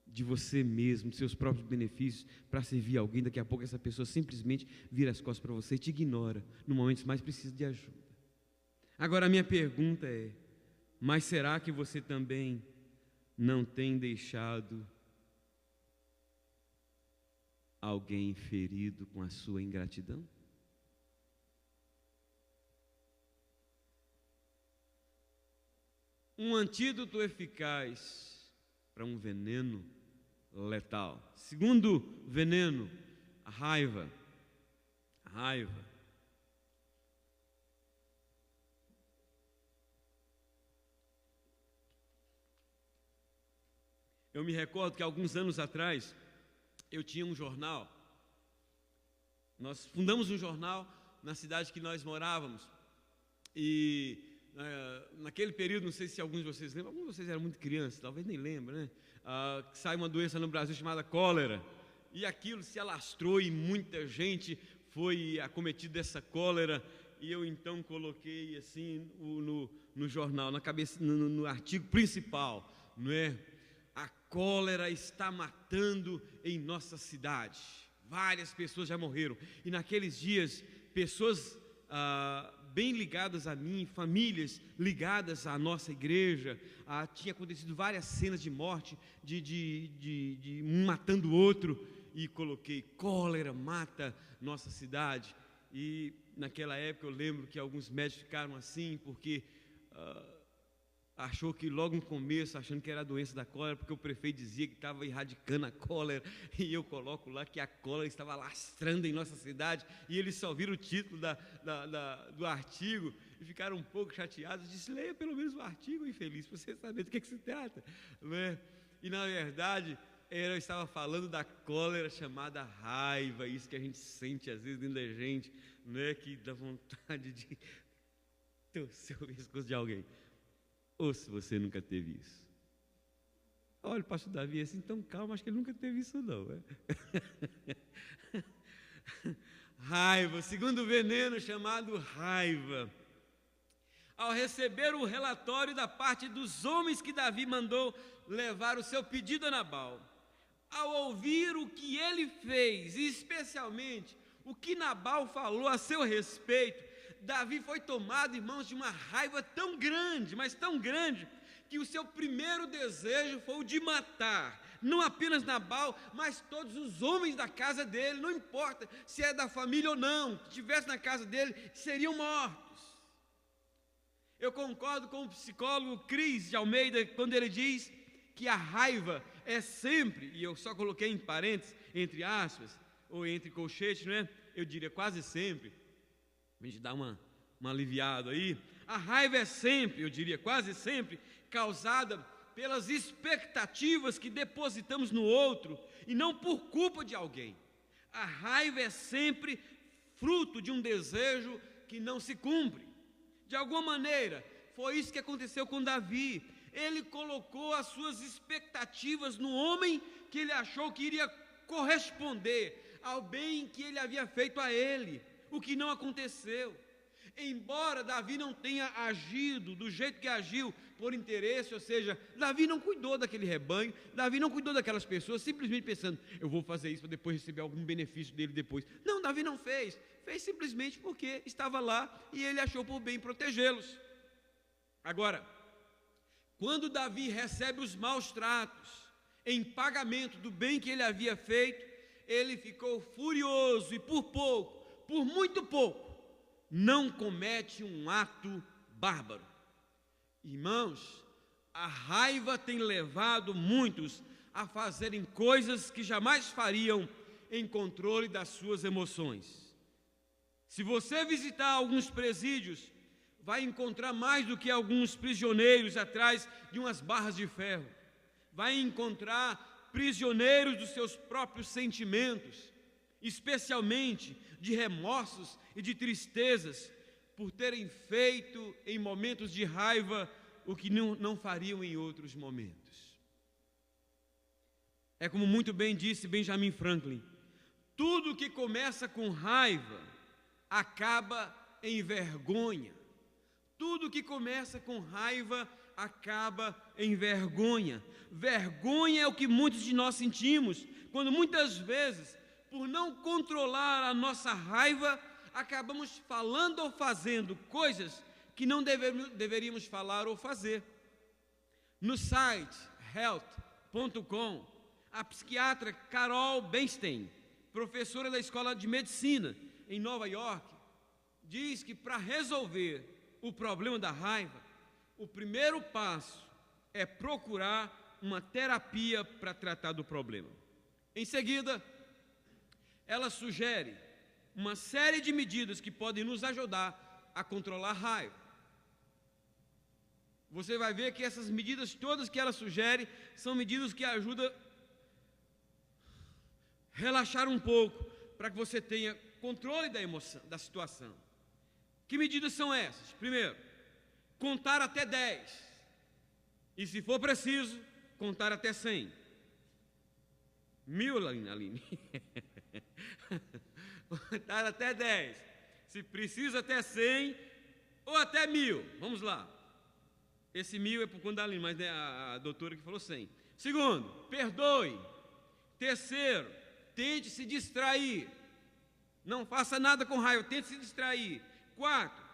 de você mesmo, de seus próprios benefícios, para servir alguém. Daqui a pouco essa pessoa simplesmente vira as costas para você e te ignora no momento que mais precisa de ajuda. Agora a minha pergunta é: mas será que você também não tem deixado alguém ferido com a sua ingratidão? Um antídoto eficaz para um veneno letal. Segundo veneno, a raiva. A raiva. Eu me recordo que alguns anos atrás eu tinha um jornal. Nós fundamos um jornal na cidade que nós morávamos. E naquele período, não sei se alguns de vocês lembram, alguns de vocês eram muito crianças, talvez nem lembram, né? Sai uma doença no Brasil chamada cólera, e aquilo se alastrou e muita gente foi acometida dessa cólera, e eu então coloquei assim no jornal, na cabeça, no artigo principal, não é? A cólera está matando em nossa cidade, várias pessoas já morreram, e naqueles dias, pessoas bem ligadas a mim, famílias ligadas à nossa igreja, tinha acontecido várias cenas de morte, de um matando o outro, e coloquei: cólera mata nossa cidade. E naquela época eu lembro que alguns médicos ficaram assim, porque achou que logo no começo, achando que era a doença da cólera, porque o prefeito dizia que estava erradicando a cólera, e eu coloco lá que a cólera estava alastrando em nossa cidade, e eles só viram o título do artigo e ficaram um pouco chateados. Disse: leia pelo menos o artigo, infeliz, para você saber do que se trata, não é? E na verdade eu estava falando da cólera chamada raiva, isso que a gente sente às vezes dentro da gente, não é? Que dá vontade de torcer o pescoço de alguém. Ou se você nunca teve isso. Olha, o pastor Davi assim, tão calmo, acho que ele nunca teve isso não. Raiva, segundo veneno chamado raiva. Ao receber o relatório da parte dos homens que Davi mandou levar o seu pedido a Nabal, ao ouvir o que ele fez, e especialmente o que Nabal falou a seu respeito, Davi foi tomado, irmãos, de uma raiva tão grande, mas tão grande, que o seu primeiro desejo foi o de matar, não apenas Nabal, mas todos os homens da casa dele, não importa se é da família ou não, que estivesse na casa dele, seriam mortos. Eu concordo com o psicólogo Cris de Almeida, quando ele diz que a raiva é sempre, e eu só coloquei em parênteses, entre aspas, ou entre colchetes, não é? Eu diria quase sempre, a gente dá uma aliviada aí, a raiva é sempre, eu diria quase sempre, causada pelas expectativas que depositamos no outro e não por culpa de alguém. A raiva é sempre fruto de um desejo que não se cumpre. De alguma maneira, foi isso que aconteceu com Davi. Ele colocou as suas expectativas no homem que ele achou que iria corresponder ao bem que ele havia feito a ele, o que não aconteceu. Embora Davi não tenha agido do jeito que agiu por interesse, ou seja, Davi não cuidou daquele rebanho, Davi não cuidou daquelas pessoas, simplesmente pensando, eu vou fazer isso para depois receber algum benefício dele depois. Não, Davi não fez simplesmente porque estava lá e ele achou por bem protegê-los. Agora, quando Davi recebe os maus tratos em pagamento do bem que ele havia feito, ele ficou furioso e por muito pouco, não comete um ato bárbaro. Irmãos, a raiva tem levado muitos a fazerem coisas que jamais fariam em controle das suas emoções. Se você visitar alguns presídios, vai encontrar mais do que alguns prisioneiros atrás de umas barras de ferro. Vai encontrar prisioneiros dos seus próprios sentimentos, especialmente de remorsos e de tristezas, por terem feito em momentos de raiva o que não fariam em outros momentos. É como muito bem disse Benjamin Franklin, tudo que começa com raiva acaba em vergonha. Tudo que começa com raiva acaba em vergonha. Vergonha é o que muitos de nós sentimos, quando muitas vezes, por não controlar a nossa raiva, acabamos falando ou fazendo coisas que não deveríamos falar ou fazer. No site health.com, a psiquiatra Carol Bernstein, professora da Escola de Medicina em Nova York, diz que para resolver o problema da raiva, o primeiro passo é procurar uma terapia para tratar do problema. Em seguida, ela sugere uma série de medidas que podem nos ajudar a controlar a raiva. Você vai ver que essas medidas todas que ela sugere são medidas que ajudam a relaxar um pouco, para que você tenha controle da emoção, da situação. Que medidas são essas? Primeiro, contar até 10. E se for preciso, contar até 100. 1000, Aline. Contar até 10. Se precisa, até 100 ou até 1000. Vamos lá. Esse 1000 é por conta da Aline, mas é a doutora que falou 100. Segundo, perdoe. Terceiro, tente se distrair. Não faça nada com raiva, tente se distrair. 4,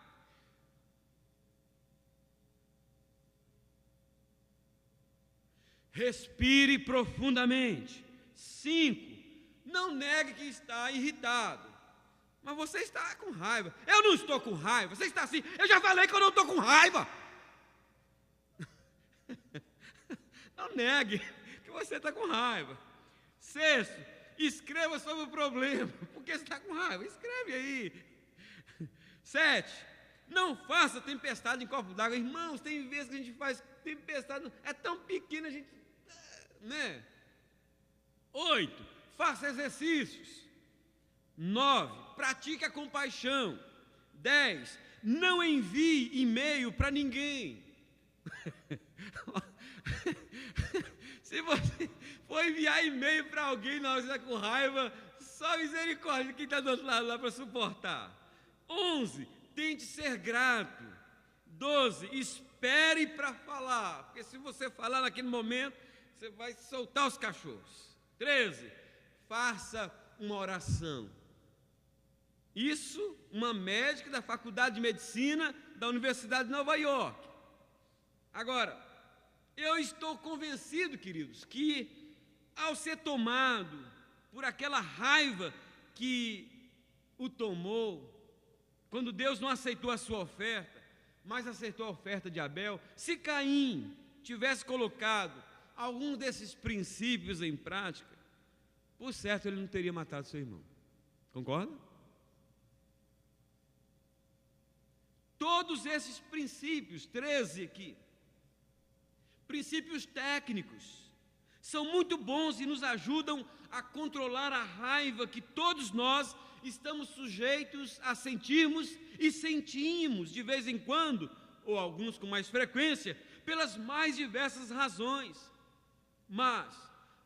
respire profundamente. 5, não negue que está irritado. Mas você está com raiva. Eu não estou com raiva, você está assim. Eu já falei que eu não estou com raiva. Não negue que você está com raiva. 6, escreva sobre o problema. Por que você está com raiva? Escreve aí. 7, não faça tempestade em copo d'água. Irmãos, tem vezes que a gente faz tempestade, é tão pequena, a gente, né? 8, faça exercícios. 9, pratique a compaixão. 10, não envie e-mail para ninguém. Se você for enviar e-mail para alguém na hora que você está com raiva, só misericórdia de quem está do outro lado lá para suportar. 11, tente ser grato. 12, espere para falar, porque se você falar naquele momento, você vai soltar os cachorros. 13, faça uma oração. Isso, uma médica da Faculdade de Medicina da Universidade de Nova York. Agora, eu estou convencido, queridos, que ao ser tomado por aquela raiva que o tomou, quando Deus não aceitou a sua oferta, mas aceitou a oferta de Abel, se Caim tivesse colocado algum desses princípios em prática, por certo ele não teria matado seu irmão. Concorda? Todos esses princípios, 13 aqui, princípios técnicos, são muito bons e nos ajudam a controlar a raiva que todos nós estamos sujeitos a sentirmos e sentimos de vez em quando ou alguns com mais frequência, pelas mais diversas razões. Mas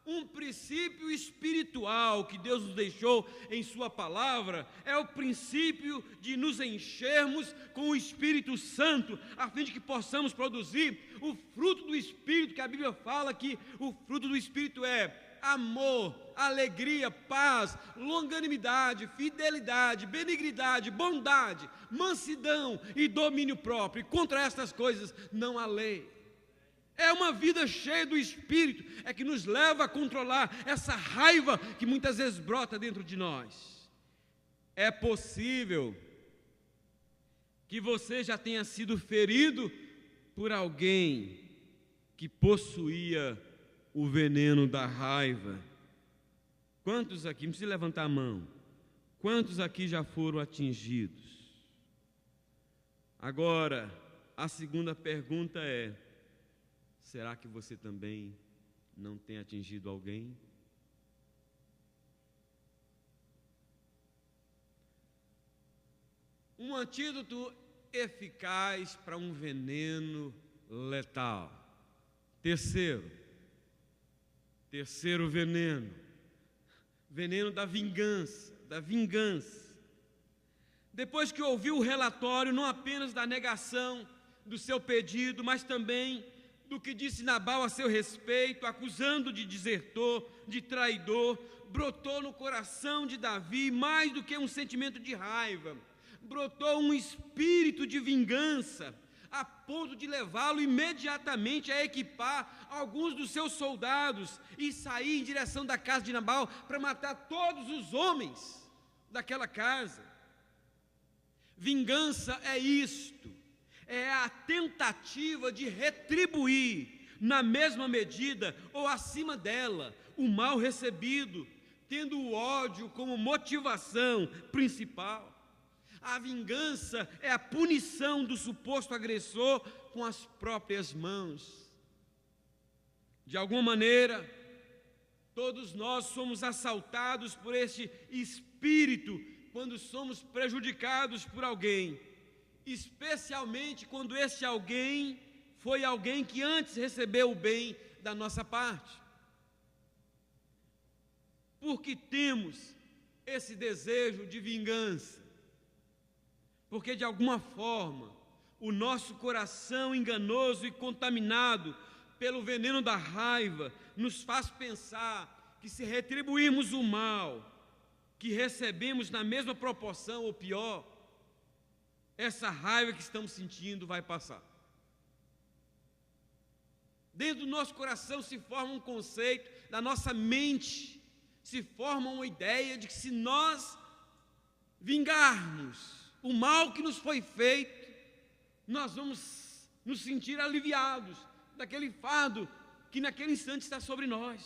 um princípio espiritual que Deus nos deixou em sua palavra é o princípio de nos enchermos com o Espírito Santo, a fim de que possamos produzir o fruto do Espírito, que a Bíblia fala que o fruto do Espírito é amor, alegria, paz, longanimidade, fidelidade, benignidade, bondade, mansidão e domínio próprio. E contra estas coisas não há lei. É uma vida cheia do Espírito, é que nos leva a controlar essa raiva que muitas vezes brota dentro de nós. É possível que você já tenha sido ferido por alguém que possuía o veneno da raiva. Quantos aqui, não precisa levantar a mão, quantos aqui já foram atingidos? Agora, a segunda pergunta é: será que você também não tem atingido alguém? Um antídoto eficaz para um veneno letal. Terceiro veneno, veneno da vingança, Depois que ouviu o relatório, não apenas da negação do seu pedido, mas também do que disse Nabal a seu respeito, acusando de desertor, de traidor, brotou no coração de Davi mais do que um sentimento de raiva, brotou um espírito de vingança, a ponto de levá-lo imediatamente a equipar alguns dos seus soldados e sair em direção da casa de Nabal para matar todos os homens daquela casa. Vingança é isto, é a tentativa de retribuir na mesma medida ou acima dela o mal recebido, tendo o ódio como motivação principal. A vingança é a punição do suposto agressor com as próprias mãos. De alguma maneira, todos nós somos assaltados por este espírito quando somos prejudicados por alguém, especialmente quando esse alguém foi alguém que antes recebeu o bem da nossa parte. Porque temos esse desejo de vingança? Porque de alguma forma o nosso coração enganoso e contaminado pelo veneno da raiva nos faz pensar que, se retribuirmos o mal que recebemos na mesma proporção ou pior, essa raiva que estamos sentindo vai passar. Dentro do nosso coração se forma um conceito, da nossa mente se forma uma ideia de que, se nós vingarmos o mal que nos foi feito, nós vamos nos sentir aliviados daquele fardo que naquele instante está sobre nós.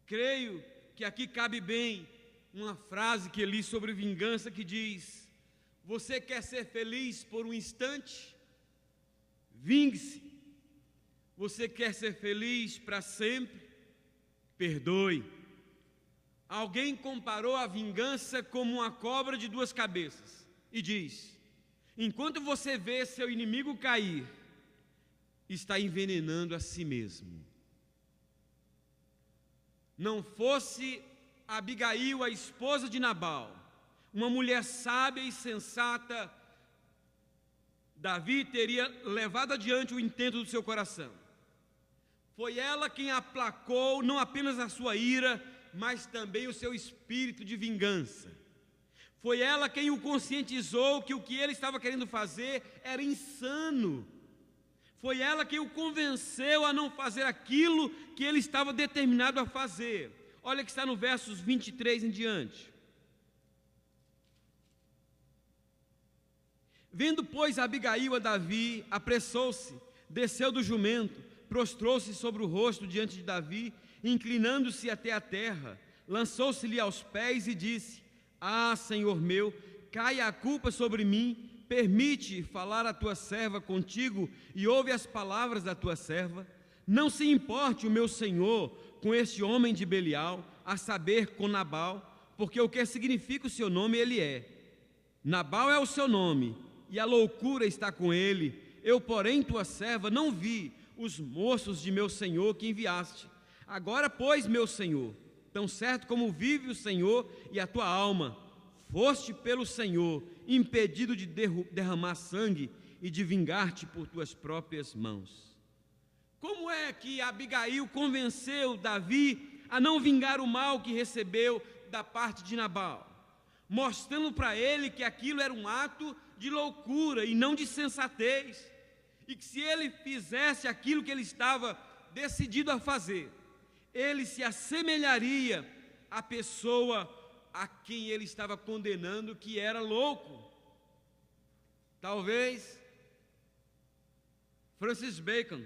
Creio que aqui cabe bem uma frase que li sobre vingança que diz: você quer ser feliz por um instante? Vingue-se. Você quer ser feliz para sempre? Perdoe. Alguém comparou a vingança como uma cobra de duas cabeças e diz: enquanto você vê seu inimigo cair, está envenenando a si mesmo. Não fosse Abigail, a esposa de Nabal, uma mulher sábia e sensata, Davi teria levado adiante o intento do seu coração. Foi ela quem aplacou não apenas a sua ira, mas também o seu espírito de vingança. Foi ela quem o conscientizou que o que ele estava querendo fazer era insano. Foi ela quem o convenceu a não fazer aquilo que ele estava determinado a fazer. Olha que está no versos 23 em diante. Vendo, pois, Abigail a Davi, apressou-se, desceu do jumento, prostrou-se sobre o rosto diante de Davi, inclinando-se até a terra, lançou-se-lhe aos pés e disse: ah, Senhor meu, caia a culpa sobre mim, permite falar a tua serva contigo e ouve as palavras da tua serva. Não se importe o meu senhor com este homem de Belial, a saber, com Nabal, porque o que significa o seu nome ele é. Nabal é o seu nome, e a loucura está com ele. Eu, porém, tua serva, não vi os moços de meu senhor que enviaste. Agora, pois, meu senhor, tão certo como vive o Senhor e a tua alma, foste pelo Senhor impedido de derramar sangue e de vingar-te por tuas próprias mãos. Como é que Abigail convenceu Davi a não vingar o mal que recebeu da parte de Nabal? Mostrando para ele que aquilo era um ato de loucura e não de sensatez, e que se ele fizesse aquilo que ele estava decidido a fazer, ele se assemelharia à pessoa a quem ele estava condenando, que era louco. Talvez Francis Bacon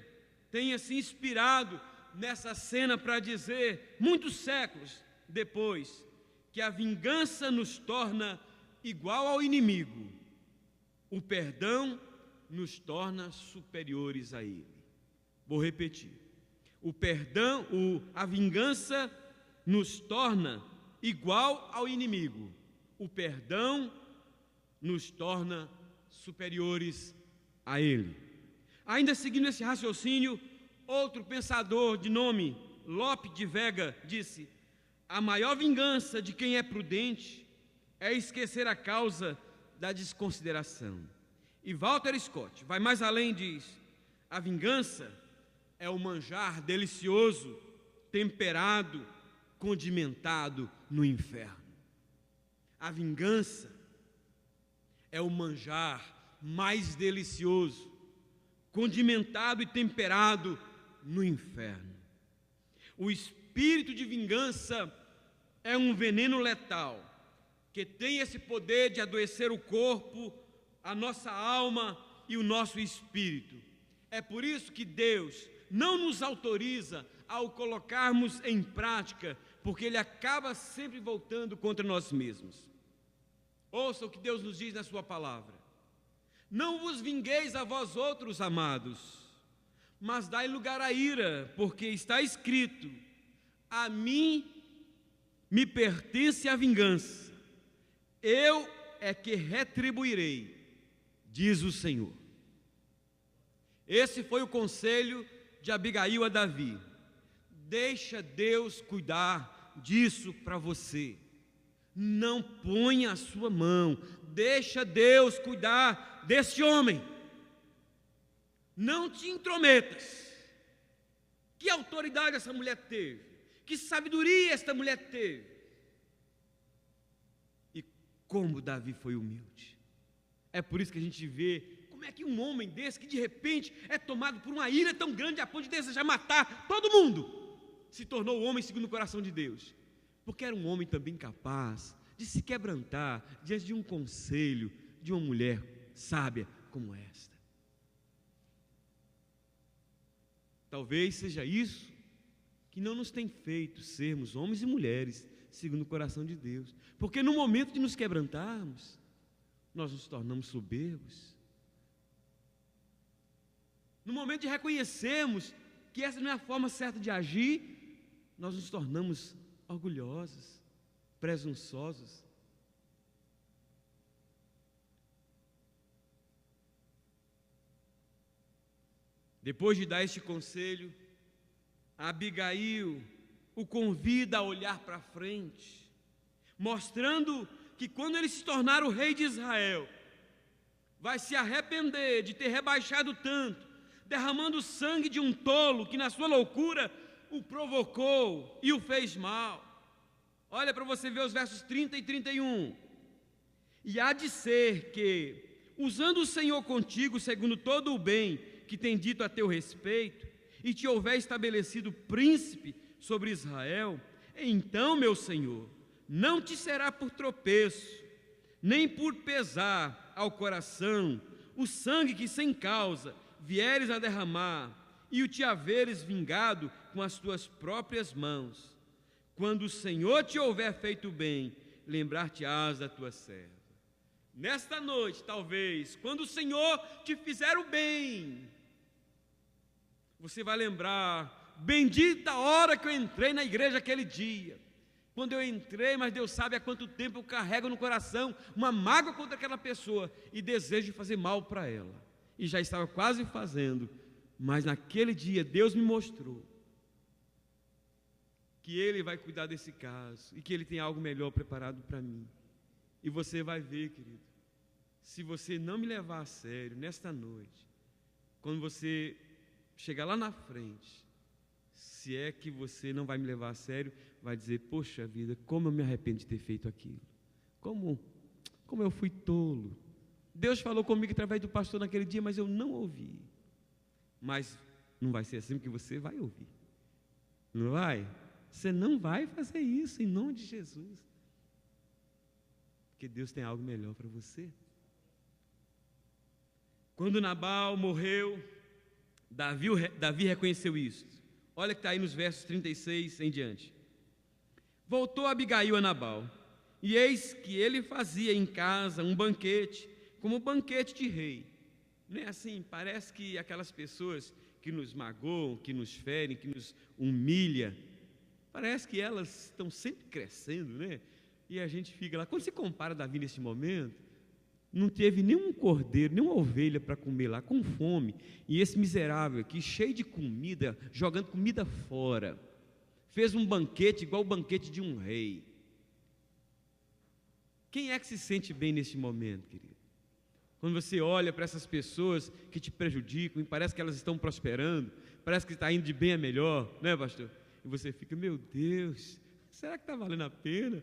tenha se inspirado nessa cena para dizer, muitos séculos depois, que a vingança nos torna igual ao inimigo, o perdão nos torna superiores a ele. Vou repetir. A vingança nos torna igual ao inimigo. O perdão nos torna superiores a ele. Ainda seguindo esse raciocínio, outro pensador de nome Lope de Vega disse: a maior vingança de quem é prudente é esquecer a causa da desconsideração. E Walter Scott vai mais além e diz: a vingança é o manjar delicioso, temperado, condimentado no inferno. A vingança é o manjar mais delicioso, condimentado e temperado no inferno. O espírito de vingança é um veneno letal, que tem esse poder de adoecer o corpo, a nossa alma e o nosso espírito. É por isso que Deus não nos autoriza ao colocarmos em prática, porque Ele acaba sempre voltando contra nós mesmos. Ouça o que Deus nos diz na sua palavra: não vos vingueis a vós outros, amados, mas dai lugar à ira, porque está escrito: a mim me pertence a vingança, eu é que retribuirei, diz o Senhor. Esse foi o conselho de Abigail a Davi. Deixa Deus cuidar disso para você. Não ponha a sua mão. Deixa Deus cuidar desse homem. Não te intrometas. Que autoridade essa mulher teve? Que sabedoria esta mulher teve? E como Davi foi humilde. É por isso que a gente vê como é que um homem desse, que de repente é tomado por uma ira tão grande a ponto de desejar matar todo mundo, se tornou o homem segundo o coração de Deus. Porque era um homem também capaz de se quebrantar diante de um conselho de uma mulher sábia como esta. Talvez seja isso que não nos tem feito sermos homens e mulheres segundo o coração de Deus. Porque no momento de nos quebrantarmos, nós nos tornamos soberbos. No momento de reconhecermos que essa não é a forma certa de agir, nós nos tornamos orgulhosos, presunçosos. Depois de dar este conselho, Abigail o convida a olhar para frente, mostrando que quando ele se tornar o rei de Israel, vai se arrepender de ter rebaixado tanto, derramando o sangue de um tolo que na sua loucura o provocou e o fez mal. Olha para você ver os versos 30 e 31. E há de ser que, usando o Senhor contigo segundo todo o bem que tem dito a teu respeito, e te houver estabelecido príncipe sobre Israel, então, meu Senhor, não te será por tropeço, nem por pesar ao coração o sangue que sem causa vieres a derramar, e o te haveres vingado com as tuas próprias mãos. Quando o Senhor te houver feito bem, lembrar-te-ás da tua serva. Nesta noite, talvez, quando o Senhor te fizer o bem, você vai lembrar: bendita a hora que eu entrei na igreja aquele dia, Quando eu entrei, mas Deus sabe há quanto tempo eu carrego no coração uma mágoa contra aquela pessoa e desejo fazer mal para ela. E já estava quase fazendo, mas naquele dia Deus me mostrou que Ele vai cuidar desse caso e que Ele tem algo melhor preparado para mim. E você vai ver, querido, se você não me levar a sério nesta noite, quando você chegar lá na frente, se é que você não vai me levar a sério, vai dizer: poxa vida, como eu me arrependo de ter feito aquilo, como eu fui tolo. Deus falou comigo através do pastor naquele dia, mas eu não ouvi. Mas não vai ser assim que você vai ouvir, não vai? Você não vai fazer isso em nome de Jesus, porque Deus tem algo melhor para você. Quando Nabal morreu, Davi reconheceu isso. Olha que está aí nos versos 36 em diante. Voltou Abigail a Nabal, e eis que ele fazia em casa um banquete, como um banquete de rei. Não é assim? Parece que aquelas pessoas que nos magoam, que nos ferem, que nos humilham, parece que elas estão sempre crescendo, né? E a gente fica lá. Quando se compara Davi nesse momento, não teve nenhum cordeiro, nenhuma ovelha para comer lá, com fome. E esse miserável aqui, cheio de comida, jogando comida fora, fez um banquete igual o banquete de um rei. Quem é que se sente bem nesse momento, querido? Quando você olha para essas pessoas que te prejudicam e parece que elas estão prosperando, parece que está indo de bem a melhor, né, pastor? E você fica: meu Deus, será que está valendo a pena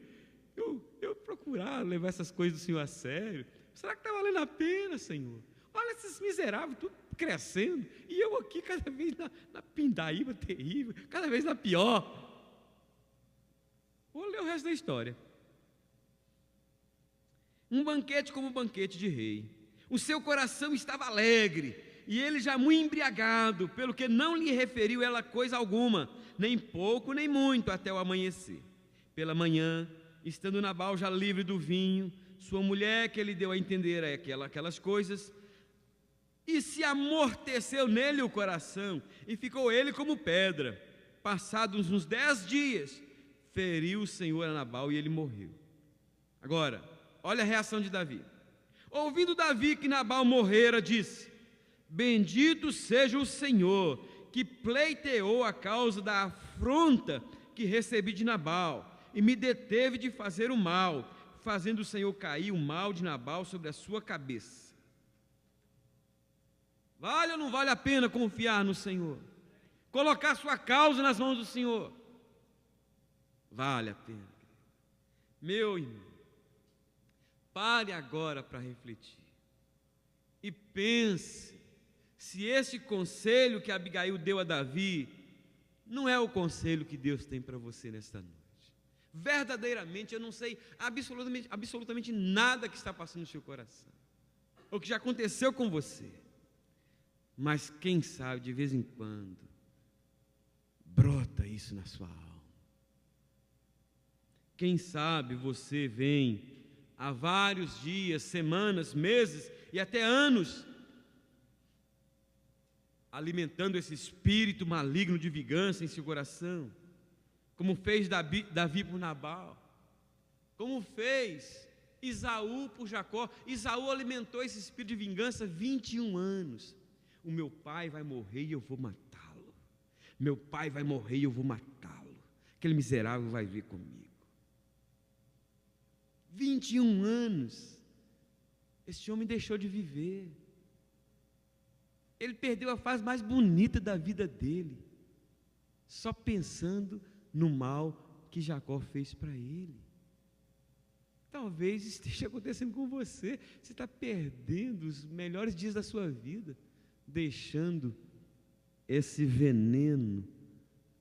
eu procurar levar essas coisas do Senhor a sério? Será que está valendo a pena, Senhor? Olha esses miseráveis, tudo crescendo, e eu aqui cada vez na pindaíba terrível, cada vez na pior. Vou ler o resto da história. Um banquete como um banquete de rei. O seu coração estava alegre, e ele já muito embriagado, pelo que não lhe referiu ela coisa alguma, nem pouco nem muito, até o amanhecer. Pela manhã, estando Nabal já livre do vinho, sua mulher, que ele deu a entender aquelas coisas, e se amorteceu nele o coração, e ficou ele como pedra. Passados uns 10 dias, feriu o Senhor a Nabal, e ele morreu. Agora, olha a reação de Davi. Ouvindo Davi que Nabal morrera, disse: bendito seja o Senhor, que pleiteou a causa da afronta que recebi de Nabal, e me deteve de fazer o mal, fazendo o Senhor cair o mal de Nabal sobre a sua cabeça. Vale ou não vale a pena confiar no Senhor? Colocar sua causa nas mãos do Senhor? Vale a pena. Meu irmão, pare agora para refletir e pense se esse conselho que Abigail deu a Davi não é o conselho que Deus tem para você nesta noite. Verdadeiramente, eu não sei absolutamente nada que está passando no seu coração, ou que já aconteceu com você, mas quem sabe de vez em quando brota isso na sua alma. Quem sabe você vem há vários dias, semanas, meses e até anos alimentando esse espírito maligno de vingança em seu coração, como fez Davi por Nabal, como fez Esaú por Jacó. Esaú alimentou esse espírito de vingança 21 anos. O meu pai vai morrer e eu vou matá-lo. Meu pai vai morrer e eu vou matá-lo. Aquele miserável vai vir comigo. 21 anos. Esse homem deixou de viver. Ele perdeu a fase mais bonita da vida dele, só pensando no mal que Jacó fez para ele. Talvez esteja acontecendo com você. Você está perdendo os melhores dias da sua vida, deixando esse veneno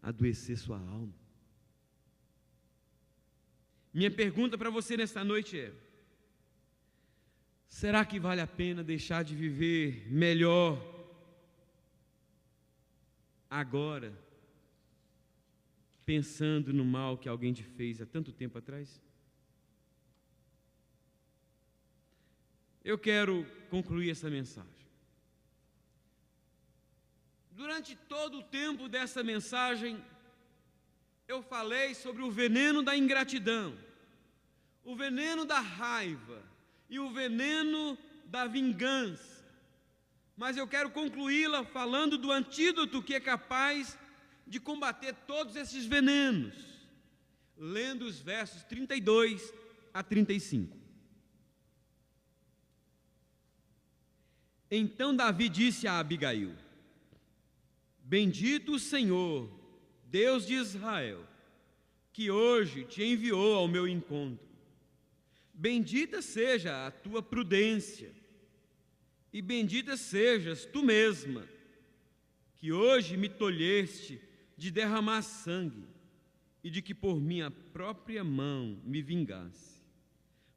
adoecer sua alma. Minha pergunta para você nesta noite é: será que vale a pena deixar de viver melhor agora, pensando no mal que alguém te fez há tanto tempo atrás? Eu quero concluir essa mensagem. Durante todo o tempo dessa mensagem, eu falei sobre o veneno da ingratidão, o veneno da raiva e o veneno da vingança. Mas eu quero concluí-la falando do antídoto que é capaz de combater todos esses venenos, lendo os versos 32 a 35. Então Davi disse a Abigail: Bendito o Senhor, Deus de Israel, que hoje te enviou ao meu encontro. Bendita seja a tua prudência, e bendita sejas tu mesma, que hoje me tolheste de derramar sangue, e de que por minha própria mão me vingasse.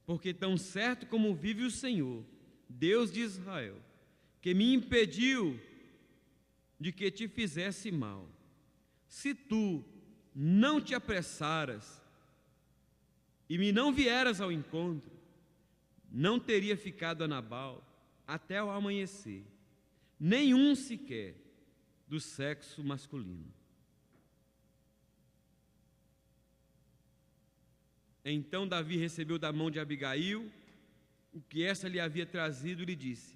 Porque tão certo como vive o Senhor, Deus de Israel, que me impediu de que te fizesse mal, se tu não te apressaras e me não vieras ao encontro, não teria ficado a Nabal até o amanhecer, nenhum sequer do sexo masculino. Então Davi recebeu da mão de Abigail o que essa lhe havia trazido e lhe disse: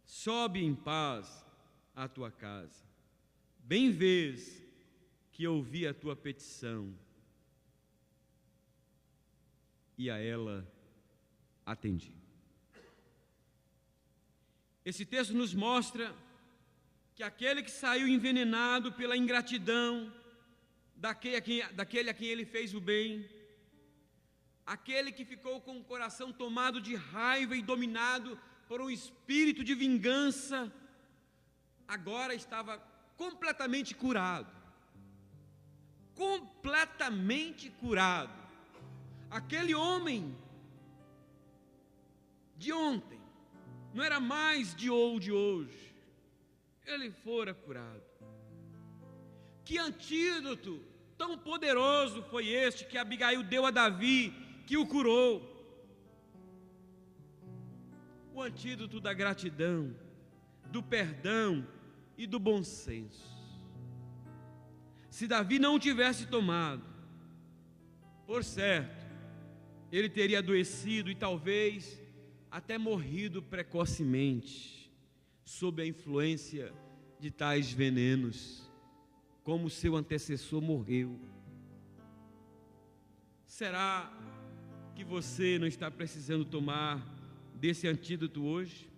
Sobe em paz à tua casa. Bem vês que ouvi a tua petição, e a ela atendi. Esse texto nos mostra que aquele que saiu envenenado pela ingratidão daquele a quem ele fez o bem, aquele que ficou com o coração tomado de raiva e dominado por um espírito de vingança, agora estava completamente curado. Completamente curado. Aquele homem de ontem não era mais de hoje. Ele fora curado. Que antídoto tão poderoso foi este que Abigail deu a Davi, que o curou? O antídoto da gratidão, do perdão e do bom senso. Se Davi não o tivesse tomado, por certo, ele teria adoecido e talvez até morrido precocemente, sob a influência de tais venenos, como seu antecessor morreu. Será que você não está precisando tomar desse antídoto hoje?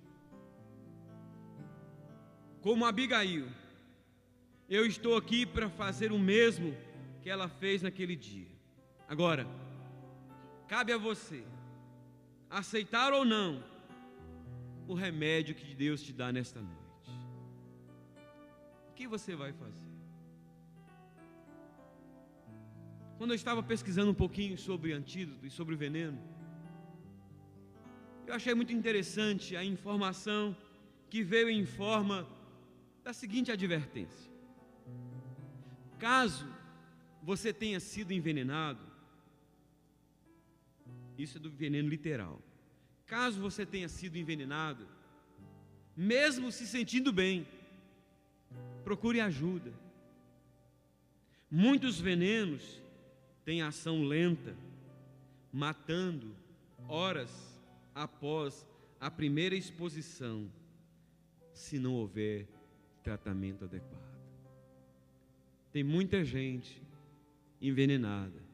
Como Abigail, eu estou aqui para fazer o mesmo que ela fez naquele dia. Agora, cabe a você aceitar ou não o remédio que Deus te dá nesta noite. O que você vai fazer? Quando eu estava pesquisando um pouquinho sobre antídoto e sobre veneno, eu achei muito interessante a informação que veio em forma da seguinte advertência: caso você tenha sido envenenado, isso é do veneno literal, caso você tenha sido envenenado, mesmo se sentindo bem, procure ajuda. Muitos venenos têm ação lenta, matando horas após a primeira exposição, se não houver tratamento adequado. Tem muita gente envenenada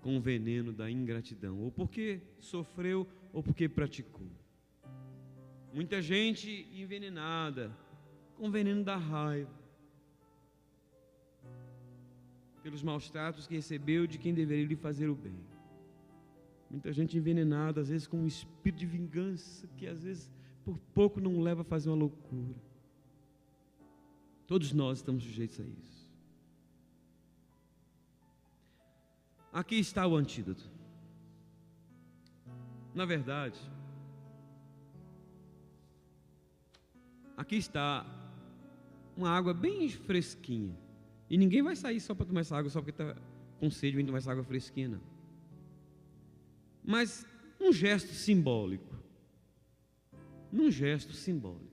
com o veneno da ingratidão, ou porque sofreu ou porque praticou. Muita gente envenenada com o veneno da raiva, pelos maus tratos que recebeu de quem deveria lhe fazer o bem. Muita gente envenenada, às vezes com um espírito de vingança, que às vezes por pouco não leva a fazer uma loucura. Todos nós estamos sujeitos a isso. Aqui está o antídoto. Na verdade, aqui está uma água bem fresquinha. E ninguém vai sair só para tomar essa água, só porque está com sede, vem tomar essa água fresquinha, não. Mas um gesto simbólico. Num gesto simbólico.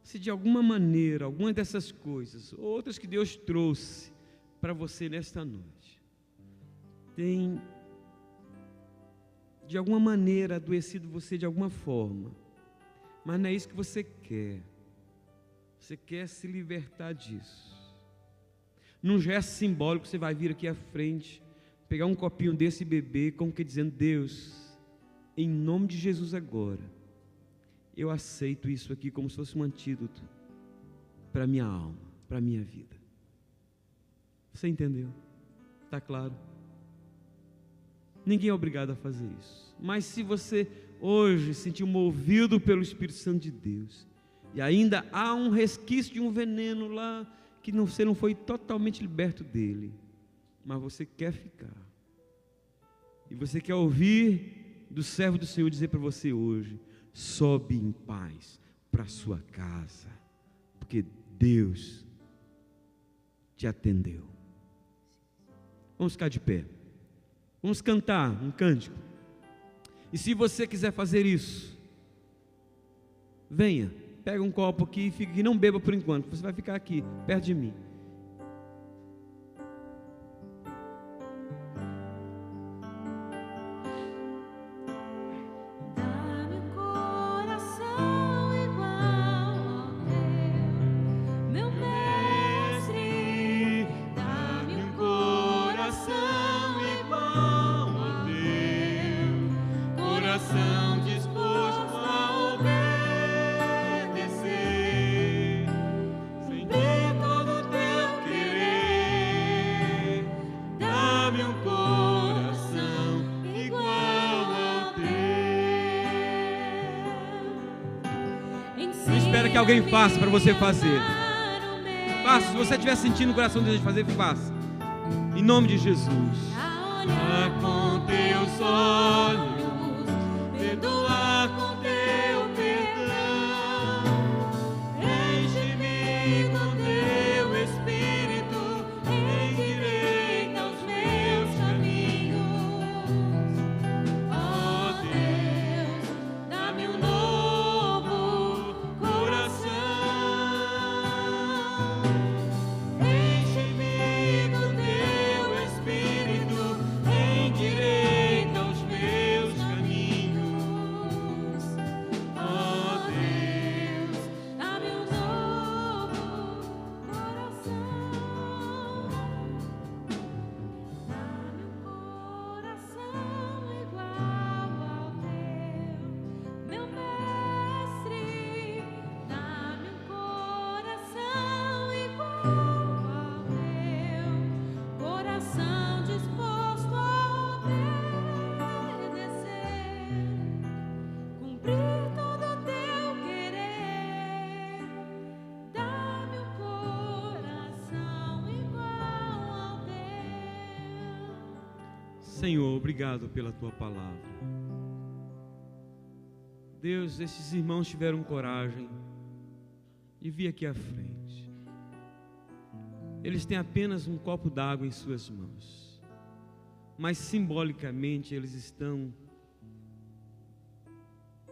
se de alguma maneira, alguma dessas coisas, outras que Deus trouxe para você nesta noite, tem de alguma maneira adoecido você de alguma forma, mas não é isso que você quer. Você quer se libertar disso. Num gesto simbólico, você vai vir aqui à frente, pegar um copinho desse e beber, como que dizendo: Deus, em nome de Jesus agora, eu aceito isso aqui como se fosse um antídoto para a minha alma, para a minha vida. Você entendeu? Está claro? Ninguém é obrigado a fazer isso. Mas se você hoje sentiu movido pelo Espírito Santo de Deus, e ainda há um resquício de um veneno lá, que você não foi totalmente liberto dele, mas você quer ficar, e você quer ouvir do servo do Senhor dizer para você hoje: sobe em paz para a sua casa, porque Deus te atendeu. Vamos ficar de pé, vamos cantar um cântico. E se você quiser fazer isso, venha, pega um copo aqui e fica aqui, não beba por enquanto, você vai ficar aqui, perto de mim. Dá-me um coração igual ao teu, meu mestre. Dá-me um coração igual ao teu, coração disposto a obedecer, seguir todo o teu querer. Dá-me um coração igual ao teu. Eu espero que alguém faça para você fazer. Faça, se você estiver sentindo o coração desejo de fazer, faça. Em nome de Jesus. Olhar com teus olhos, perdoar com teu perdão, enche-me com teu Espírito, endireita os meus caminhos. Ó Deus, dá-me um novo coração, enche-me com teu Espírito, endireita os meus caminhos. Ó Deus, dá-me um novo coração. Dá-me um coração igual ao teu, meu mestre. Dá-me um coração igual ao teu, coração disposto a obedecer, cumprir todo o teu querer. Dá-me um coração igual ao teu. Senhor, obrigado pela tua palavra. Deus, esses irmãos tiveram coragem de vir aqui à frente. Eles têm apenas um copo d'água em suas mãos, mas simbolicamente eles estão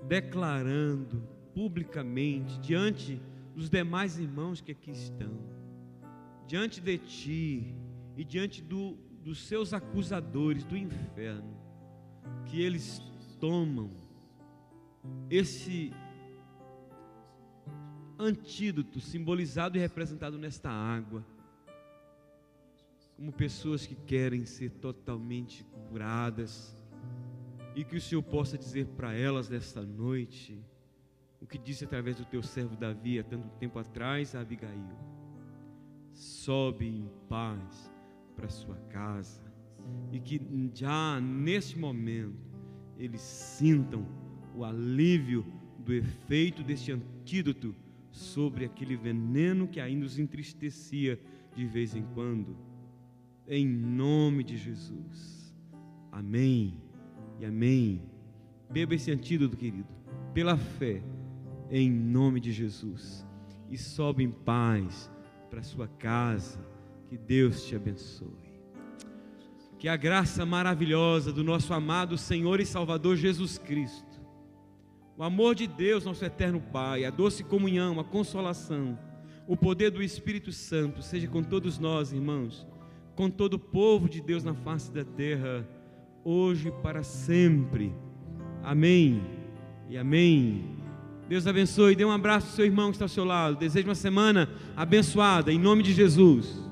declarando publicamente diante dos demais irmãos que aqui estão, diante de ti e diante dos seus acusadores do inferno, que eles tomam esse antídoto simbolizado e representado nesta água, como pessoas que querem ser totalmente curadas, e que o Senhor possa dizer para elas nesta noite o que disse através do teu servo Davi há tanto tempo atrás a Abigail: sobe em paz para sua casa, e que já neste momento eles sintam o alívio do efeito deste antídoto sobre aquele veneno que ainda os entristecia de vez em quando, em nome de Jesus. Amém e amém. Beba esse antídoto, querido, pela fé, em nome de Jesus, e sobe em paz para sua casa. Que Deus te abençoe. Que a graça maravilhosa do nosso amado Senhor e Salvador Jesus Cristo, o amor de Deus, nosso eterno Pai, a doce comunhão, a consolação, o poder do Espírito Santo, seja com todos nós, irmãos, com todo o povo de Deus na face da terra, hoje e para sempre. Amém e amém. Deus abençoe. Dê um abraço ao seu irmão que está ao seu lado. Desejo uma semana abençoada, em nome de Jesus.